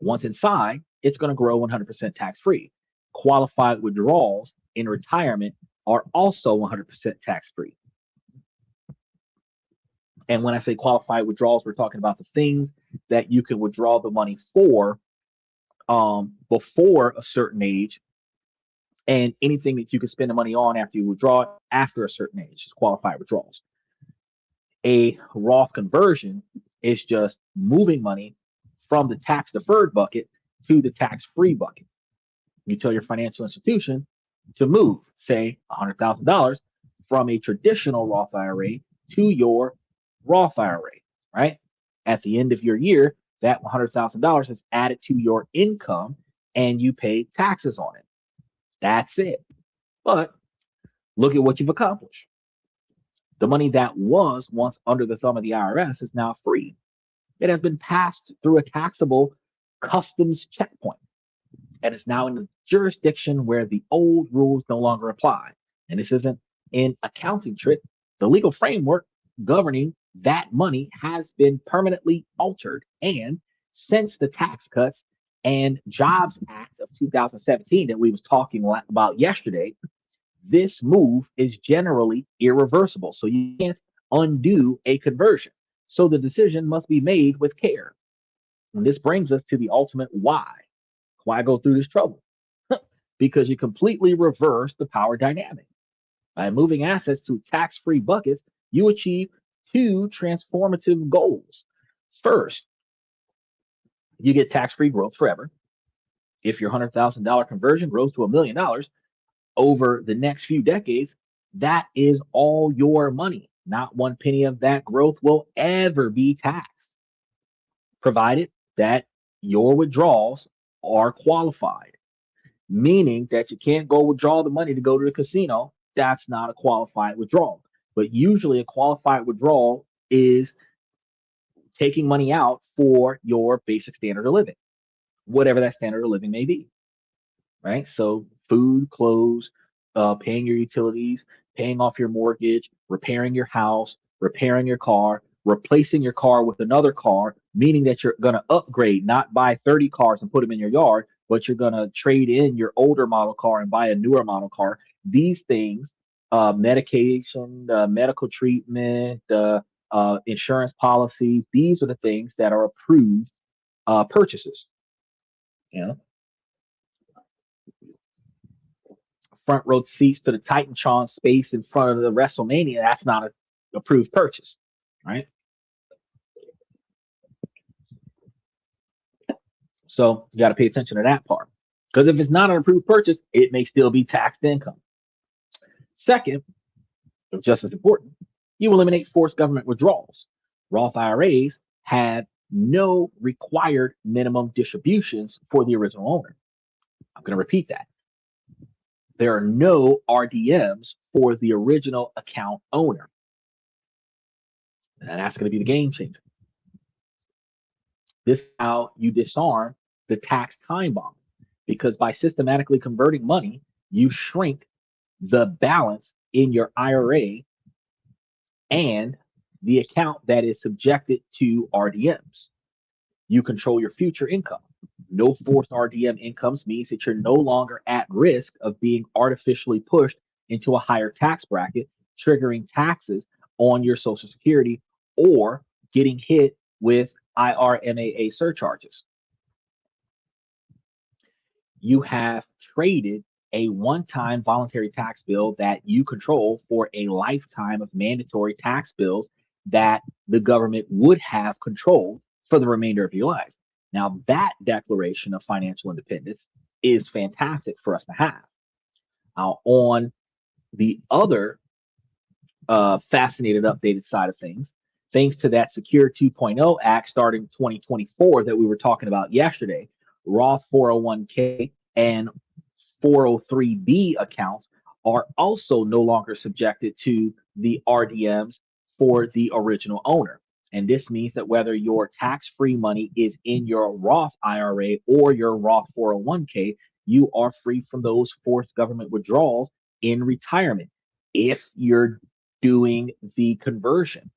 Once inside, it's going to grow 100% tax-free. Qualified withdrawals in retirement are also 100% tax-free. And when I say qualified withdrawals, we're talking about the things that you can withdraw the money for before a certain age, and anything that you can spend the money on after you withdraw it after a certain age is qualified withdrawals. A Roth conversion is just moving money from the tax deferred bucket to the tax free bucket. You tell your financial institution to move, say, $100,000 from a traditional Roth IRA to your Roth IRA, right? At the end of your year, that $100,000 is added to your income and you pay taxes on it. That's it. But look at what you've accomplished. The money that was once under the thumb of the IRS is now free. It has been passed through a taxable customs checkpoint and is now in a jurisdiction where the old rules no longer apply. And this isn't an accounting trick. The legal framework governing that money has been permanently altered. And since the Tax Cuts and Jobs Act of 2017 that we was talking about yesterday, this move is generally irreversible. So you can't undo a conversion. So the decision must be made with care. And this brings us to the ultimate why. Why go through this trouble? Because you completely reverse the power dynamic. By moving assets to tax-free buckets, you achieve two transformative goals. First, you get tax-free growth forever. If your $100,000 conversion grows to $1 million over the next few decades, that is all your money. Not one penny of that growth will ever be taxed, provided that your withdrawals are qualified, meaning that you can't go withdraw the money to go to the casino. That's not a qualified withdrawal. But usually a qualified withdrawal is taking money out for your basic standard of living, whatever that standard of living may be, right? So food, clothes, paying your utilities, paying off your mortgage, repairing your house, repairing your car, replacing your car with another car, meaning that you're going to upgrade, not buy 30 cars and put them in your yard, but you're going to trade in your older model car and buy a newer model car. These things, medication, medical treatment, insurance policies, these are the things that are approved purchases. You know, front row seats to the Titantron space in front of the WrestleMania, that's not an approved purchase, right? So you got to pay attention to that part. Because if it's not an approved purchase, it may still be taxed income. Second, Just as important, you eliminate forced government withdrawals. Roth IRAs have no required minimum distributions for the original owner. I'm going to repeat that. There are no RDMs for the original account owner. And that's going to be the game changer. This is how you disarm the tax time bomb, because by systematically converting money, you shrink the balance in your IRA and the account that is subjected to RDMs. You control your future income. No forced RDM incomes means that you're no longer at risk of being artificially pushed into a higher tax bracket, triggering taxes on your Social Security or getting hit with IRMAA surcharges. You have traded a one-time voluntary tax bill that you control for a lifetime of mandatory tax bills that the government would have controlled for the remainder of your life. Now, that declaration of financial independence is fantastic for us to have. On the other fascinated, updated side of things, thanks to that Secure 2.0 Act starting 2024 that we were talking about yesterday, Roth 401k and 403b accounts are also no longer subjected to the RDMs for the original owner. And this means that whether your tax-free money is in your Roth IRA or your Roth 401k, you are free from those forced government withdrawals in retirement if you're doing the conversion.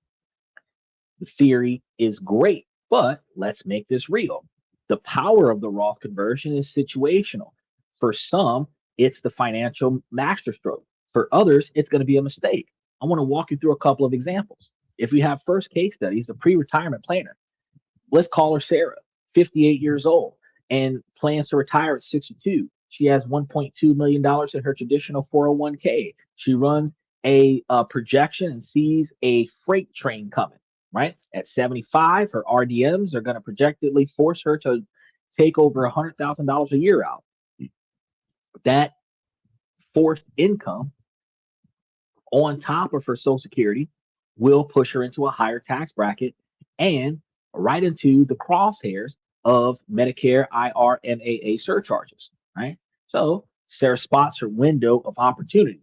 The theory is great, but let's make this real. The power of the Roth conversion is situational. For some, it's the financial masterstroke. For others, it's going to be a mistake. I want to walk you through a couple of examples. If we have first case studies, a pre-retirement planner, let's call her Sarah, 58 years old, and plans to retire at 62. She has $1.2 million in her traditional 401k. She runs a projection and sees a freight train coming, right? At 75, her RDMs are going to projectedly force her to take over $100,000 a year out. That forced income on top of her Social Security will push her into a higher tax bracket and right into the crosshairs of Medicare IRMAA surcharges, right? So Sarah spots her window of opportunity.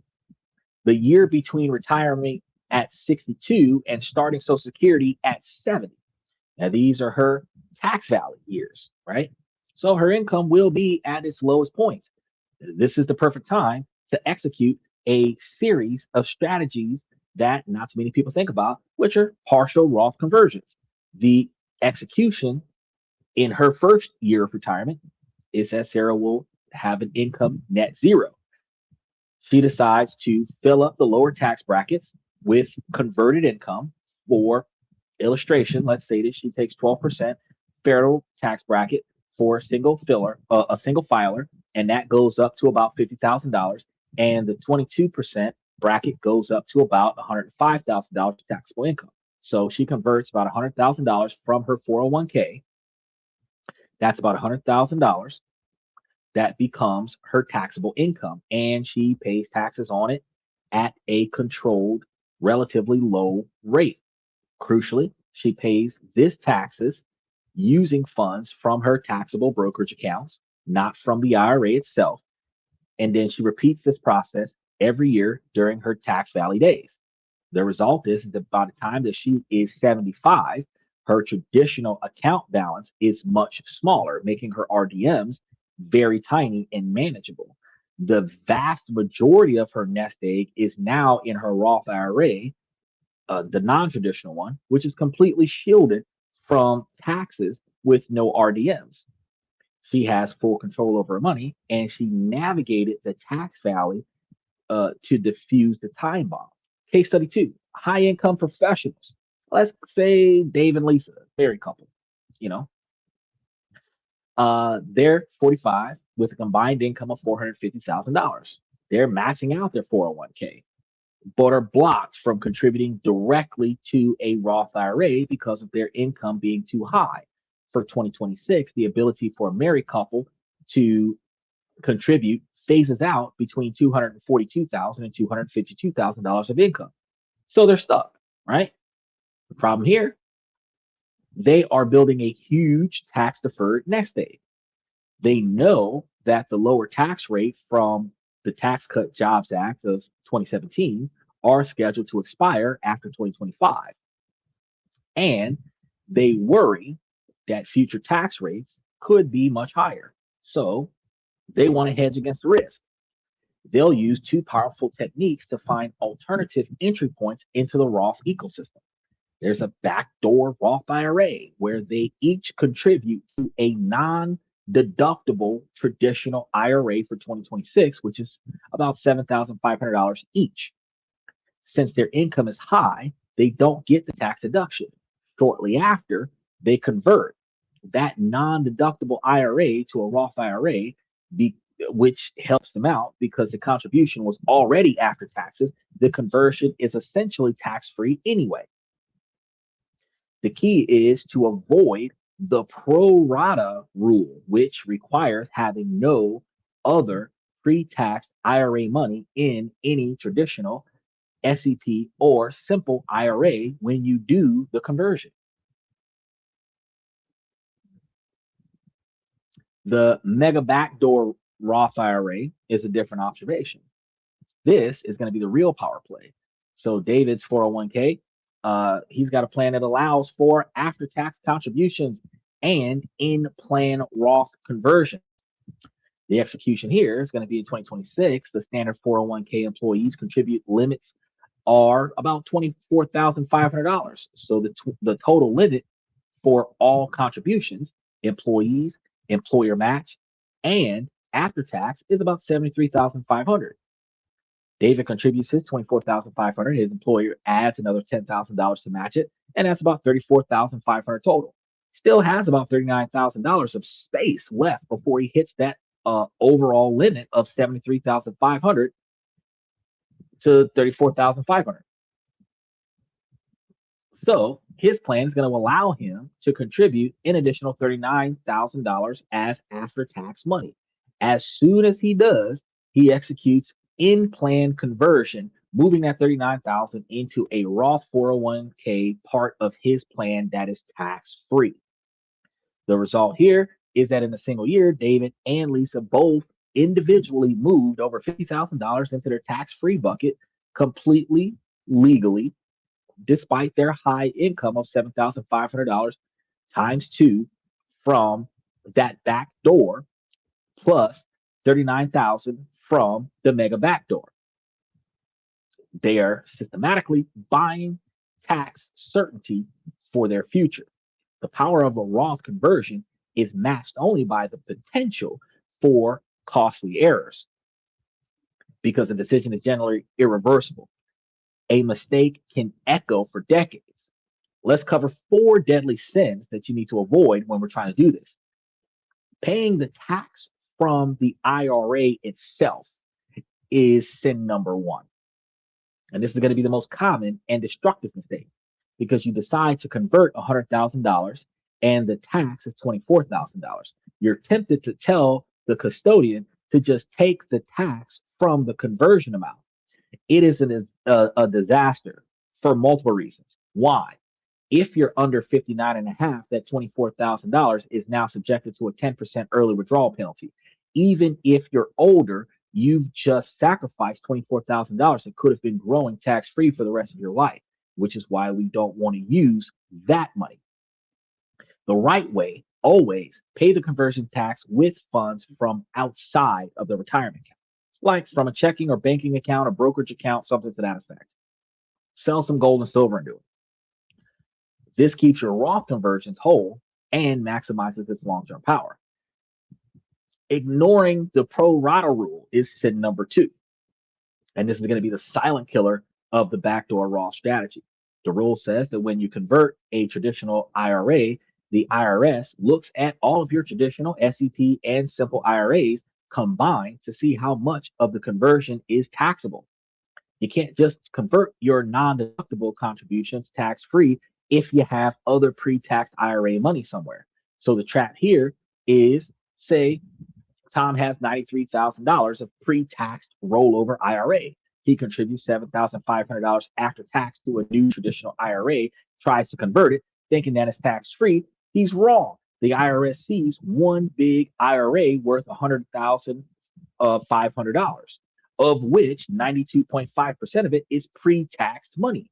The year between retiring at 62 and starting Social Security at 70. Now, these are her tax valid years, right? So her income will be at its lowest point. This is the perfect time to execute a series of strategies that not too many people think about, which are partial Roth conversions. The execution in her first year of retirement is that Sarah will have an income net zero. She decides to fill up the lower tax brackets with converted income. For illustration, let's say that she takes 12% federal tax bracket for a single filer, and that goes up to about $50,000, and the 22% bracket goes up to about $105,000 taxable income. So she converts about $100,000 from her 401k. That's about $100,000 that becomes her taxable income, and she pays taxes on it at a controlled, relatively low rate. Crucially, she pays this taxes using funds from her taxable brokerage accounts, not from the IRA itself. And then she repeats this process every year during her tax valley days. The result is that by the time that she is 75, her traditional account balance is much smaller, making her RDMs very tiny and manageable. The vast majority of her nest egg is now in her Roth IRA, the non-traditional one, which is completely shielded from taxes with no RDMs. She has full control over her money, and she navigated the tax valley to diffuse the time bomb. Case study two: high income professionals. Let's say Dave and Lisa, married couple. You know, they're 45 with a combined income of $450,000. They're maxing out their 401k, but are blocked from contributing directly to a Roth IRA because of their income being too high. For 2026, the ability for a married couple to contribute phases out between $242,000 and $252,000 of income. So they're stuck, right? The problem here, they are building a huge tax deferred nest egg. They know that the lower tax rate from the Tax Cut Jobs Act of 2017 are scheduled to expire after 2025. And they worry that future tax rates could be much higher. So they want to hedge against the risk. They'll use two powerful techniques to find alternative entry points into the Roth ecosystem. There's a backdoor Roth IRA where they each contribute to a non deductible traditional IRA for 2026, which is about $7,500 each. Since their income is high, they don't get the tax deduction. Shortly after, they convert that non deductible IRA to a Roth IRA, be, which helps them out because the contribution was already after taxes. The conversion is essentially tax free anyway. The key is to avoid the pro rata rule, which requires having no other pre tax IRA money in any traditional SEP or simple IRA when you do the conversion. The mega backdoor Roth IRA is a different observation. This is going to be the real power play. So David's 401k, he's got a plan that allows for after-tax contributions and in-plan Roth conversion. The execution here is going to be in 2026. The standard 401k employees contribute limits are about $24,500. So the total limit for all contributions, employees, employer match, and after tax is about 73,500. David contributes his 24,500. His employer adds another $10,000 to match it, and that's about 34,500 total. Still has about $39,000 of space left before he hits that overall limit of 73,500 to 34,500. So his plan is going to allow him to contribute an additional $39,000 as after tax money. As soon as he does, he executes in plan conversion, moving that 39,000 into a Roth 401k part of his plan that is tax free. The result here is that in a single year, David and Lisa both individually moved over $50,000 into their tax free bucket completely legally, despite their high income of $7,500 times two from that back door plus 39,000 from the mega backdoor. They are systematically buying tax certainty for their future. The power of a Roth conversion is matched only by the potential for costly errors because the decision is generally irreversible. A mistake can echo for decades. Let's cover four deadly sins that you need to avoid when we're trying to do this. Paying the tax from the IRA itself is sin number one. And this is going to be the most common and destructive mistake because you decide to convert $100,000 and the tax is $24,000. You're tempted to tell the custodian to just take the tax from the conversion amount. It is a disaster for multiple reasons. Why? If you're under 59 and a half, that $24,000 is now subjected to a 10% early withdrawal penalty. Even if you're older, you've just sacrificed $24,000 that could have been growing tax free for the rest of your life, which is why we don't want to use that money. The right way, always pay the conversion tax with funds from outside of the retirement account, like from a checking or banking account, a brokerage account, something to that effect. Sell some gold and silver and do it. This keeps your Roth conversions whole and maximizes its long-term power. Ignoring the pro rata rule is sin number two. And this is going to be the silent killer of the backdoor Roth strategy. The rule says that when you convert a traditional IRA, the IRS looks at all of your traditional SEP and simple IRAs combined to see how much of the conversion is taxable. You can't just convert your non-deductible contributions tax-free if you have other pre-tax IRA money somewhere. So the trap here is, say, Tom has $93,000 of pre-taxed rollover IRA. He contributes $7,500 after tax to a new traditional IRA, tries to convert it, thinking that it's tax free. He's wrong. The IRS sees one big IRA worth $100,500, of which 92.5% of it is pre-taxed money.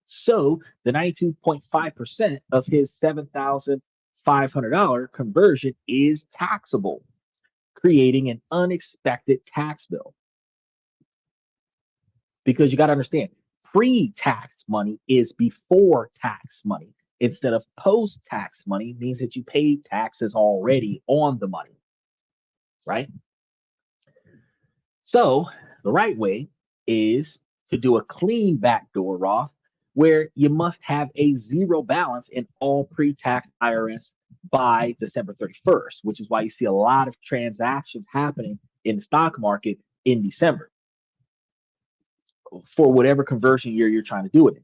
So the 92.5% of his $7,500 conversion is taxable, creating an unexpected tax bill. Because you got to understand, pre-tax money is before tax money. Instead of post-tax money means that you paid taxes already on the money, right? So the right way is to do a clean backdoor Roth where you must have a zero balance in all pre-tax IRS by December 31st, which is why you see a lot of transactions happening in the stock market in December for whatever conversion year you're trying to do it in.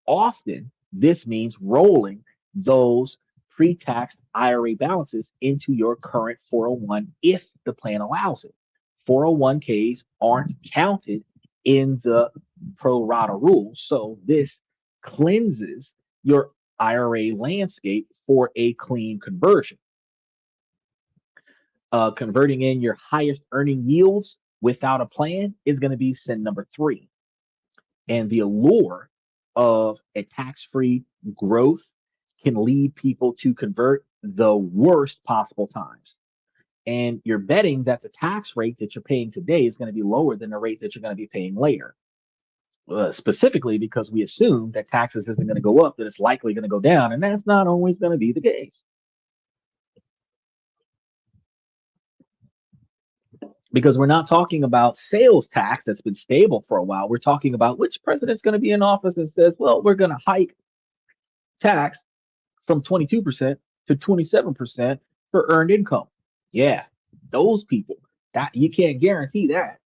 Often, this means rolling those pre-tax IRA balances into your current 401 if the plan allows it. 401ks aren't counted in the pro rata rules, so this cleanses your IRA landscape for a clean conversion. Converting in your highest earning yields without a plan is going to be sin number 3. And the allure of a tax-free growth can lead people to convert the worst possible times. And you're betting that the tax rate that you're paying today is going to be lower than the rate that you're going to be paying later. Specifically because we assume that taxes isn't going to go up, that it's likely going to go down, and that's not always going to be the case. Because we're not talking about sales tax that's been stable for a while. We're talking about which president's going to be in office and says, well, we're going to hike tax from 22% to 27% for earned income. Yeah, those people, that you can't guarantee that.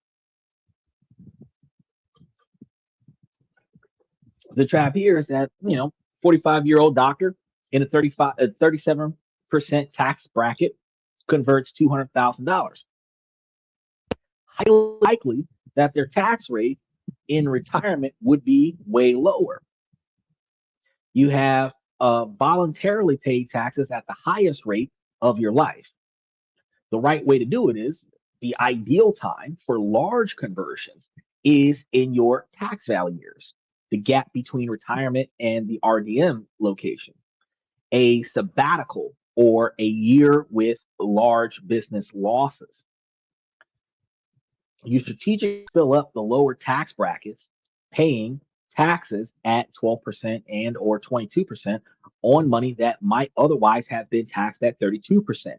The trap here is that, 45-year-old doctor in a 37% tax bracket converts $200,000. Highly likely that their tax rate in retirement would be way lower. You have voluntarily paid taxes at the highest rate of your life. The right way to do it is the ideal time for large conversions is in your tax value years, the gap between retirement and the RDM location, a sabbatical, or a year with large business losses. You strategically fill up the lower tax brackets, paying taxes at 12% and or 22% on money that might otherwise have been taxed at 32%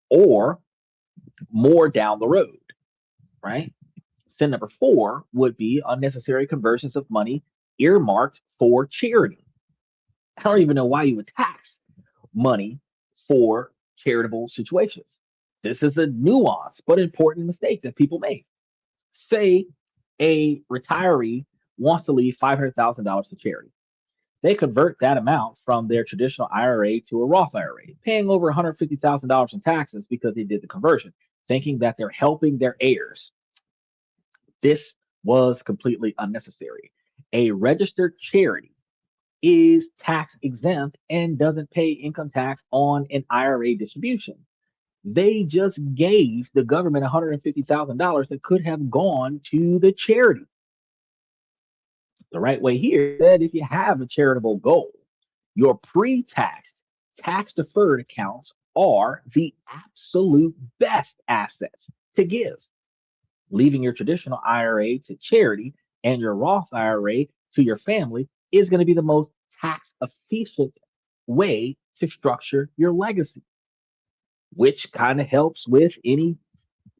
or more down the road, right? Sin number 4 would be unnecessary conversions of money earmarked for charity. I don't even know why you would tax money for charitable situations. This is a nuanced but important mistake that people make. Say a retiree wants to leave $500,000 to charity. They convert that amount from their traditional IRA to a Roth IRA, paying over $150,000 in taxes because they did the conversion, thinking that they're helping their heirs. This was completely unnecessary. A registered charity is tax exempt and doesn't pay income tax on an IRA distribution. They just gave the government $150,000 that could have gone to the charity. The right way here is that if you have a charitable goal, your pre-taxed, tax-deferred accounts are the absolute best assets to give. Leaving your traditional IRA to charity and your Roth IRA to your family is going to be the most tax efficient way to structure your legacy, which kind of helps with any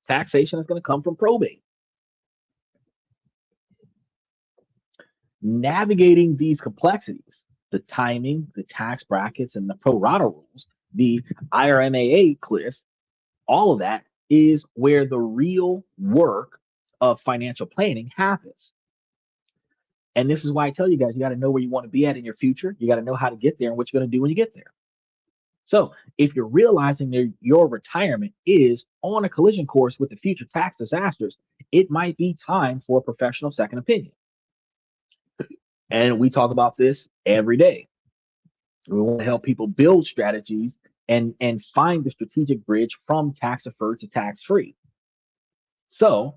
taxation that's going to come from probate. Navigating these complexities, the timing, the tax brackets, and the pro rata rules, the IRMAA list, all of that is where the real work of financial planning happens. And this is why I tell you guys, you got to know where you want to be at in your future. You got to know how to get there and what you're going to do when you get there. So if you're realizing that your retirement is on a collision course with the future tax disasters, it might be time for a professional second opinion. And we talk about this every day. We want to help people build strategies and find the strategic bridge from tax deferred to tax free. So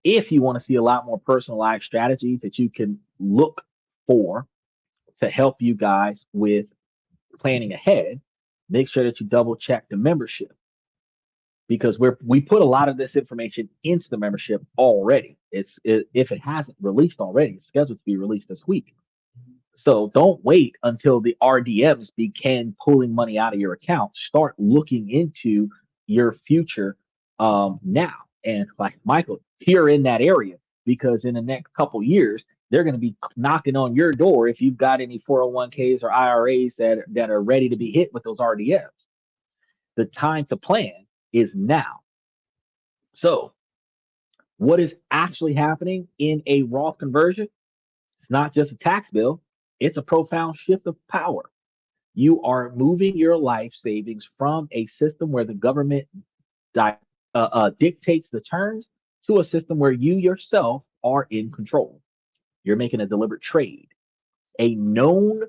if you want to see a lot more personalized strategies that you can look for to help you guys with planning ahead, make sure that you double check the membership because we put a lot of this information into the membership already. If it hasn't released already, it's scheduled to be released this week. So don't wait until the RDMs begin pulling money out of your account. Start looking into your future now. And like Michael, here in that area, because in the next couple years, they're going to be knocking on your door if you've got any 401ks or IRAs that are ready to be hit with those RDMs. The time to plan is now. So, what is actually happening in a Roth conversion? It's not just a tax bill, it's a profound shift of power. You are moving your life savings from a system where the government di- dictates the terms to a system where you yourself are in control. You're making a deliberate trade. A known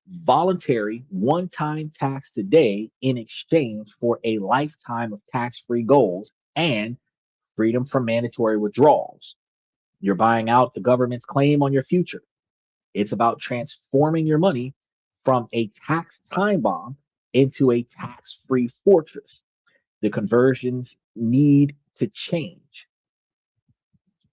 voluntary one time tax today in exchange for a lifetime of tax free goals and freedom from mandatory withdrawals. You're buying out the government's claim on your future. It's about transforming your money from a tax time bomb into a tax free fortress. The conversions need to change.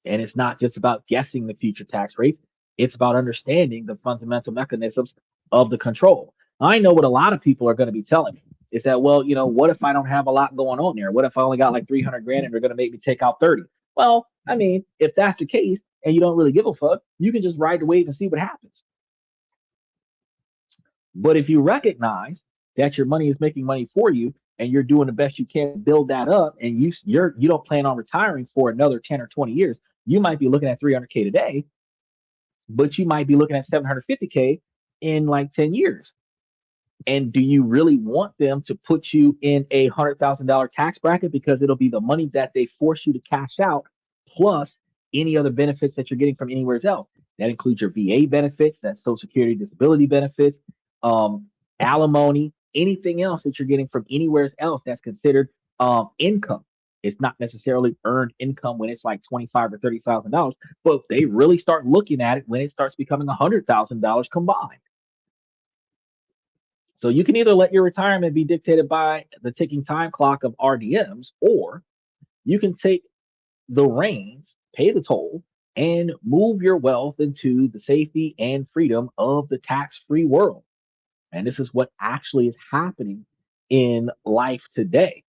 And it's not just about guessing the future tax rates, it's about understanding the fundamental mechanisms of the control. I know what a lot of people are going to be telling me is that, well, what if I don't have a lot going on there? What if I only got like 300 grand and they're going to make me take out 30? Well, I mean, if that's the case and you don't really give a fuck, you can just ride the wave and see what happens. But if you recognize that your money is making money for you and you're doing the best you can to build that up and you don't plan on retiring for another 10 or 20 years, you might be looking at 300K today, but you might be looking at 750K in like 10 years. And do you really want them to put you in a $100,000 tax bracket because it'll be the money that they force you to cash out plus any other benefits that you're getting from anywhere else? That includes your VA benefits, that's Social Security disability benefits, um, alimony, anything else that you're getting from anywhere else that's considered income. It's not necessarily earned income when it's like 25 or $30,000, but they really start looking at it when it starts becoming $100,000 combined. So you can either let your retirement be dictated by the ticking time clock of RDMs, or you can take the reins, pay the toll, and move your wealth into the safety and freedom of the tax-free world. And this is what actually is happening in life today.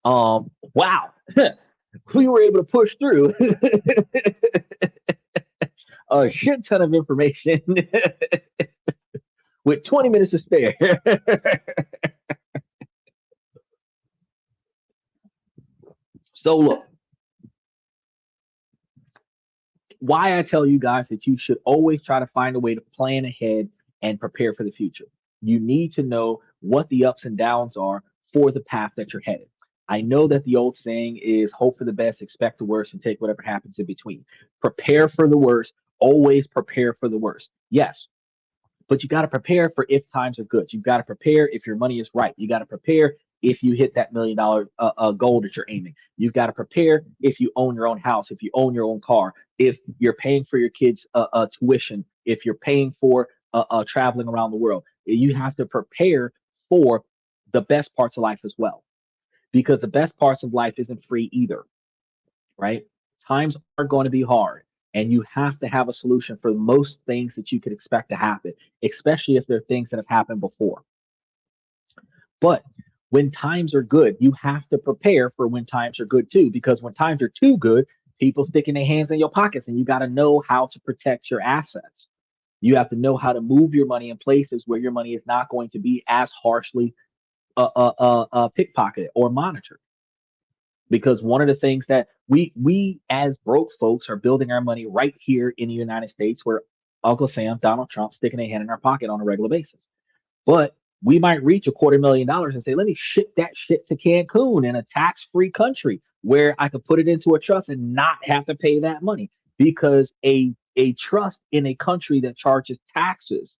Wow, we were able to push through a shit ton of information with 20 minutes to spare. So look, why I tell you guys that you should always try to find a way to plan ahead and prepare for the future. You need to know what the ups and downs are for the path that you're headed. I know that the old saying is hope for the best, expect the worst, and take whatever happens in between. Prepare for the worst, always prepare for the worst. Yes, but you got to prepare for if times are good. You've got to prepare if your money is right. You got to prepare if you hit that $1 million goal that you're aiming. You've got to prepare if you own your own house, if you own your own car, if you're paying for your kids' tuition, if you're paying for traveling around the world. You have to prepare for the best parts of life as well, because the best parts of life isn't free either, right? Times are going to be hard, and you have to have a solution for most things that you could expect to happen, especially if they're things that have happened before. But when times are good, you have to prepare for when times are good too, because when times are too good, people sticking their hands in your pockets, and you got to know how to protect your assets. You have to know how to move your money in places where your money is not going to be as harshly pickpocketed or monitored. Because one of the things that we as broke folks are building our money right here in the United States, where Uncle Sam, Donald Trump, sticking a hand in our pocket on a regular basis. But we might reach $250,000 and say, let me ship that shit to Cancun in a tax-free country where I could put it into a trust and not have to pay that money. Because a trust in a country that charges taxes,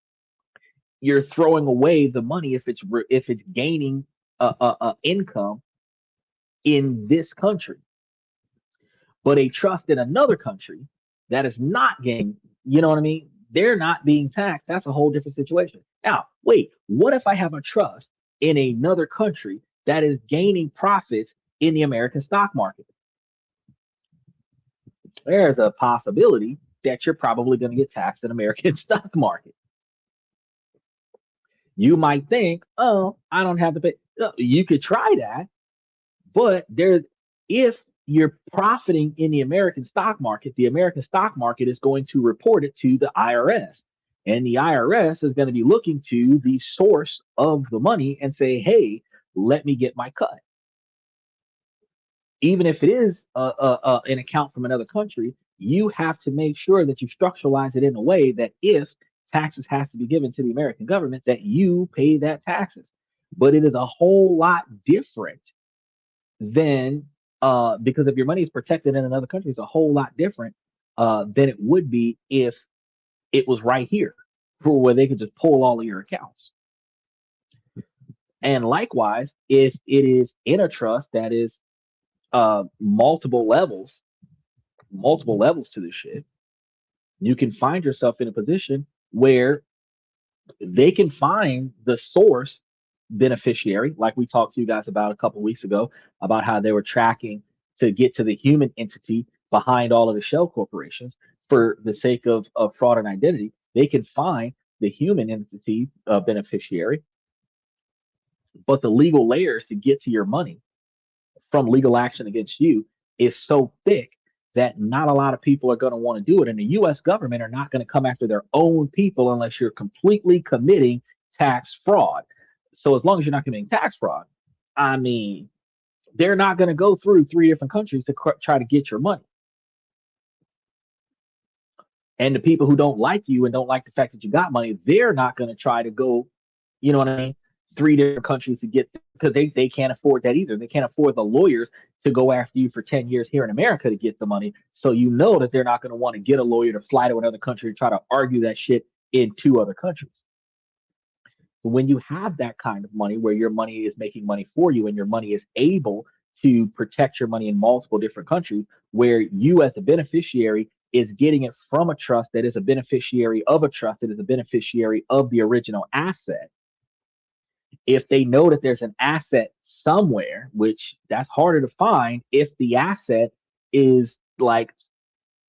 you're throwing away the money if it's gaining income in this country. But a trust in another country that is not getting, you know what I mean? They're not being taxed. That's a whole different situation. Now, wait, what if I have a trust in another country that is gaining profits in the American stock market? There's a possibility that you're probably going to get taxed in American stock market. You might think, oh, I don't have to pay. You could try that, but if you're profiting in the American stock market is going to report it to the IRS. And the IRS is going to be looking to the source of the money and say, hey, let me get my cut. Even if it is an account from another country, you have to make sure that you structuralize it in a way that if taxes has to be given to the American government, that you pay that taxes. But it is a whole lot different than because if your money is protected in another country, it's a whole lot different than it would be if it was right here, for where they could just pull all of your accounts. And likewise, if it is in a trust that is multiple levels to this shit, you can find yourself in a position where they can find the source beneficiary, like we talked to you guys about a couple weeks ago, about how they were tracking to get to the human entity behind all of the shell corporations for the sake of fraud and identity. They can find the human entity beneficiary, but the legal layers to get to your money from legal action against you is so thick that not a lot of people are going to want to do it. And the US government are not going to come after their own people unless you're completely committing tax fraud. So as long as you're not committing tax fraud, I mean, they're not going to go through three different countries to try to get your money. And the people who don't like you and don't like the fact that you got money, they're not going to try to go, you know what I mean, three different countries to get, because they can't afford that either. They can't afford the lawyers to go after you for 10 years here in America to get the money. So you know that they're not going to want to get a lawyer to fly to another country to try to argue that shit in two other countries. But when you have that kind of money where your money is making money for you and your money is able to protect your money in multiple different countries, where you as a beneficiary is getting it from a trust that is a beneficiary of a trust that is a beneficiary of the original asset. If they know that there's an asset somewhere, which that's harder to find if the asset is like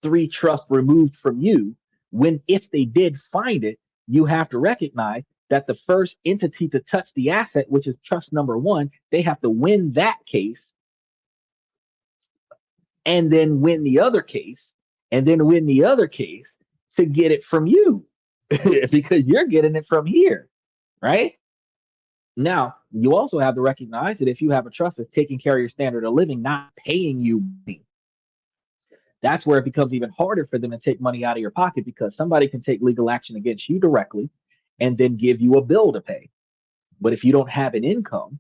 three trusts removed from you, when if they did find it, you have to recognize that the first entity to touch the asset, which is trust number one, they have to win that case and then win the other case and then win the other case to get it from you because you're getting it from here, right? Now, you also have to recognize that if you have a trust that's taking care of your standard of living, not paying you money, that's where it becomes even harder for them to take money out of your pocket because somebody can take legal action against you directly and then give you a bill to pay. But if you don't have an income,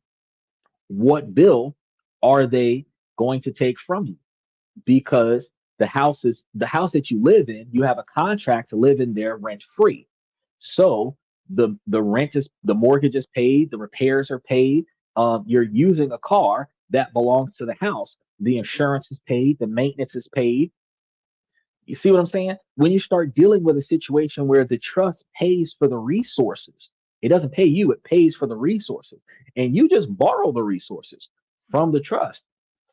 what bill are they going to take from you? Because the house that you live in, you have a contract to live in there rent free. So the rent is the mortgage is paid, the repairs are paid. You're using a car that belongs to the house. The insurance is paid, the maintenance is paid. You see what I'm saying? When you start dealing with a situation where the trust pays for the resources, it doesn't pay you, it pays for the resources. And you just borrow the resources from the trust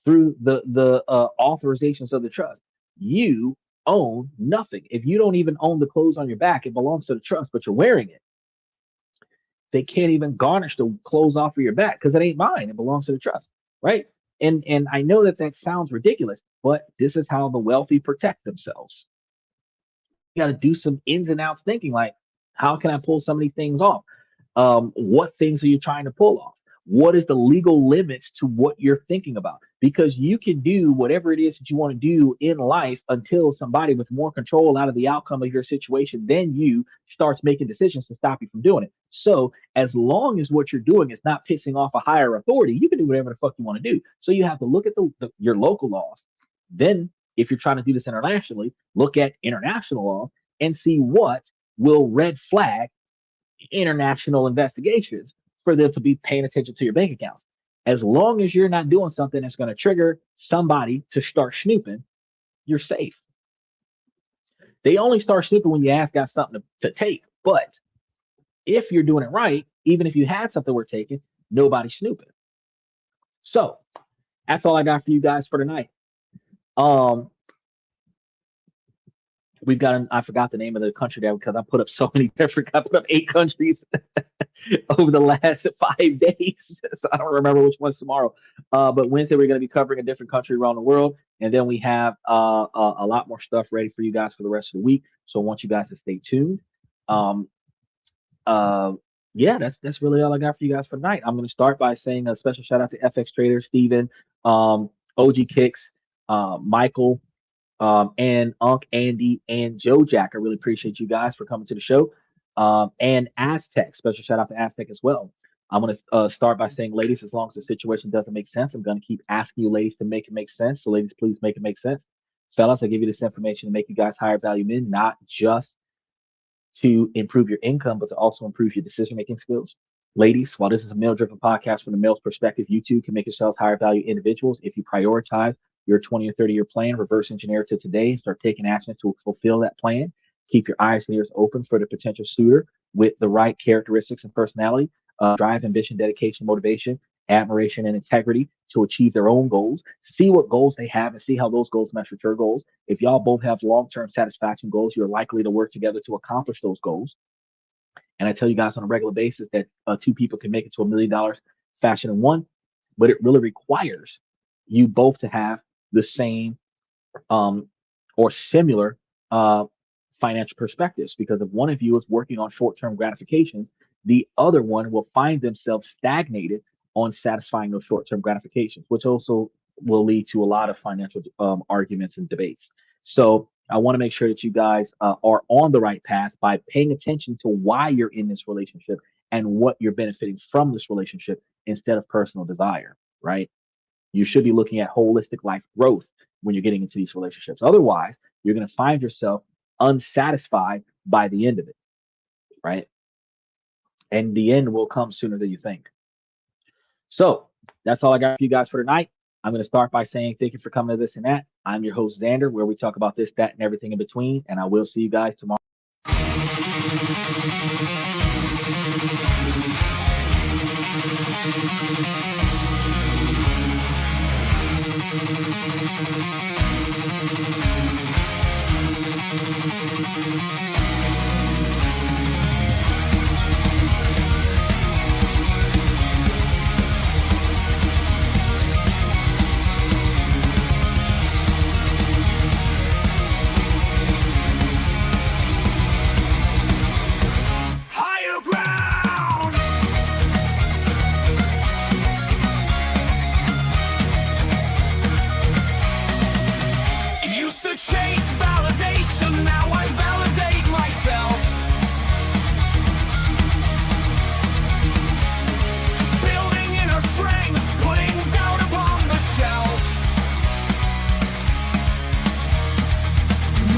through the authorizations of the trust. You own nothing. If you don't even own the clothes on your back, it belongs to the trust, but you're wearing it. They can't even garnish the clothes off of your back because it ain't mine. It belongs to the trust, right? And I know that that sounds ridiculous, but this is how the wealthy protect themselves. You got to do some ins and outs thinking like, how can I pull some of these things off? What things are you trying to pull off? What is the legal limits to what you're thinking about? Because you can do whatever it is that you want to do in life until somebody with more control out of the outcome of your situation than you starts making decisions to stop you from doing it. So as long as what you're doing is not pissing off a higher authority, you can do whatever the fuck you want to do. So you have to look at your local laws. Then, if you're trying to do this internationally, look at international law and see what will red flag international investigations for them to be paying attention to your bank accounts. As long as you're not doing something that's going to trigger somebody to start snooping, you're safe. They only start snooping when you ask got something to take. But if you're doing it right, even if you had something worth taking, nobody's snooping. So that's all I got for you guys for tonight. We've got, I forgot the name of the country there because I put up so many different, I put up 8 countries over the last 5 days. So I don't remember which one's tomorrow. But Wednesday, we're going to be covering a different country around the world. And then we have a lot more stuff ready for you guys for the rest of the week. So I want you guys to stay tuned. Yeah, that's really all I got for you guys for tonight. I'm going to start by saying a special shout out to FX Trader, Steven, OG Kicks, Michael, and Unc, Andy, and Joe Jack. I really appreciate you guys for coming to the show. And Aztec, special shout out to Aztec as well. I'm going to start by saying, ladies, as long as the situation doesn't make sense, I'm going to keep asking you ladies to make it make sense. So ladies, please make it make sense. Fellas, I give you this information to make you guys higher value men, not just to improve your income, but to also improve your decision-making skills. Ladies, while this is a male-driven podcast from the male's perspective, you too can make yourselves higher value individuals if you prioritize your 20 or 30-year plan, reverse engineer it to today, and start taking action to fulfill that plan. Keep your eyes and ears open for the potential suitor with the right characteristics and personality, drive, ambition, dedication, motivation, admiration, and integrity to achieve their own goals. See what goals they have and see how those goals match with your goals. If y'all both have long-term satisfaction goals, you're likely to work together to accomplish those goals. And I tell you guys on a regular basis that 2 people can make it to $1 million faster than one, but it really requires you both to have the same or similar financial perspectives, because if one of you is working on short-term gratifications, the other one will find themselves stagnated on satisfying those short-term gratifications, which also will lead to a lot of financial arguments and debates. So I want to make sure that you guys are on the right path by paying attention to why you're in this relationship and what you're benefiting from this relationship instead of personal desire, right? You should be looking at holistic life growth when you're getting into these relationships. Otherwise, you're going to find yourself unsatisfied by the end of it, right? And the end will come sooner than you think. So that's all I got for you guys for tonight. I'm going to start by saying thank you for coming to This and That. I'm your host, Xander, where we talk about this, that, and everything in between. And I will see you guys tomorrow. Higher ground. Used to chase validation, now I validate myself. Building inner strength, putting doubt upon the shelf.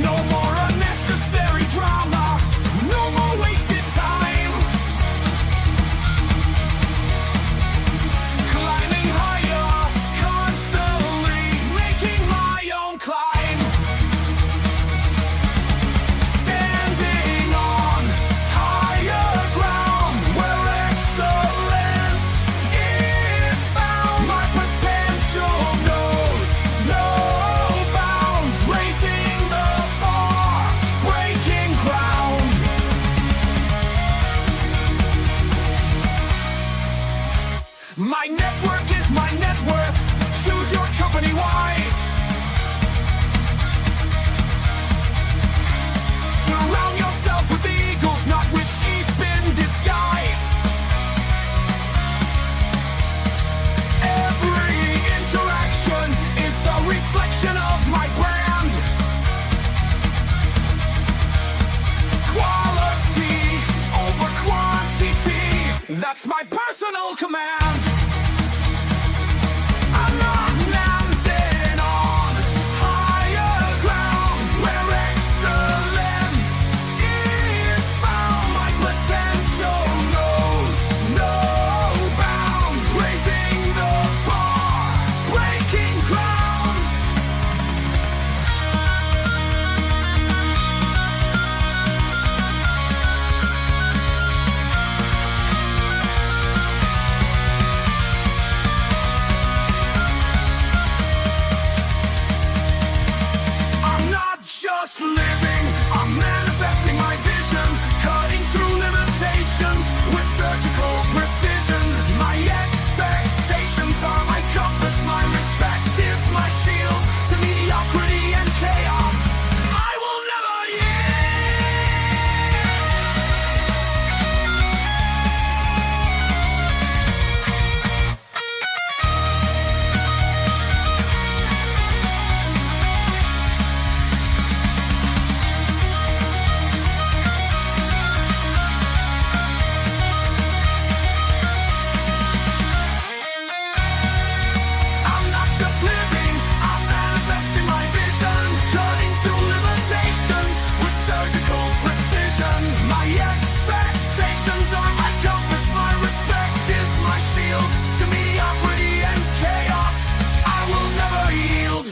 No more unnecessary drama, no more wasted time. Climbing higher, constantly making my own climb. Standing on higher ground where excellence is found. My potential knows no bounds, raising the bar, breaking ground. My network is my net worth. Choose your company wise. That's my personal command. I'm not landing on higher ground where excellence is found. My potential knows no bounds, raising the bar, breaking ground. I'm not just living, I'm manifesting my vision, cutting through limitations with surgical precision. My expectations are my compass, my respect is my shield to mediocrity and chaos. I will never I'm not just living, I'm manifesting my vision, cutting through limitations with surgical precision. My expectations are my compass, my respect is my shield to mediocrity and chaos. I will never yield.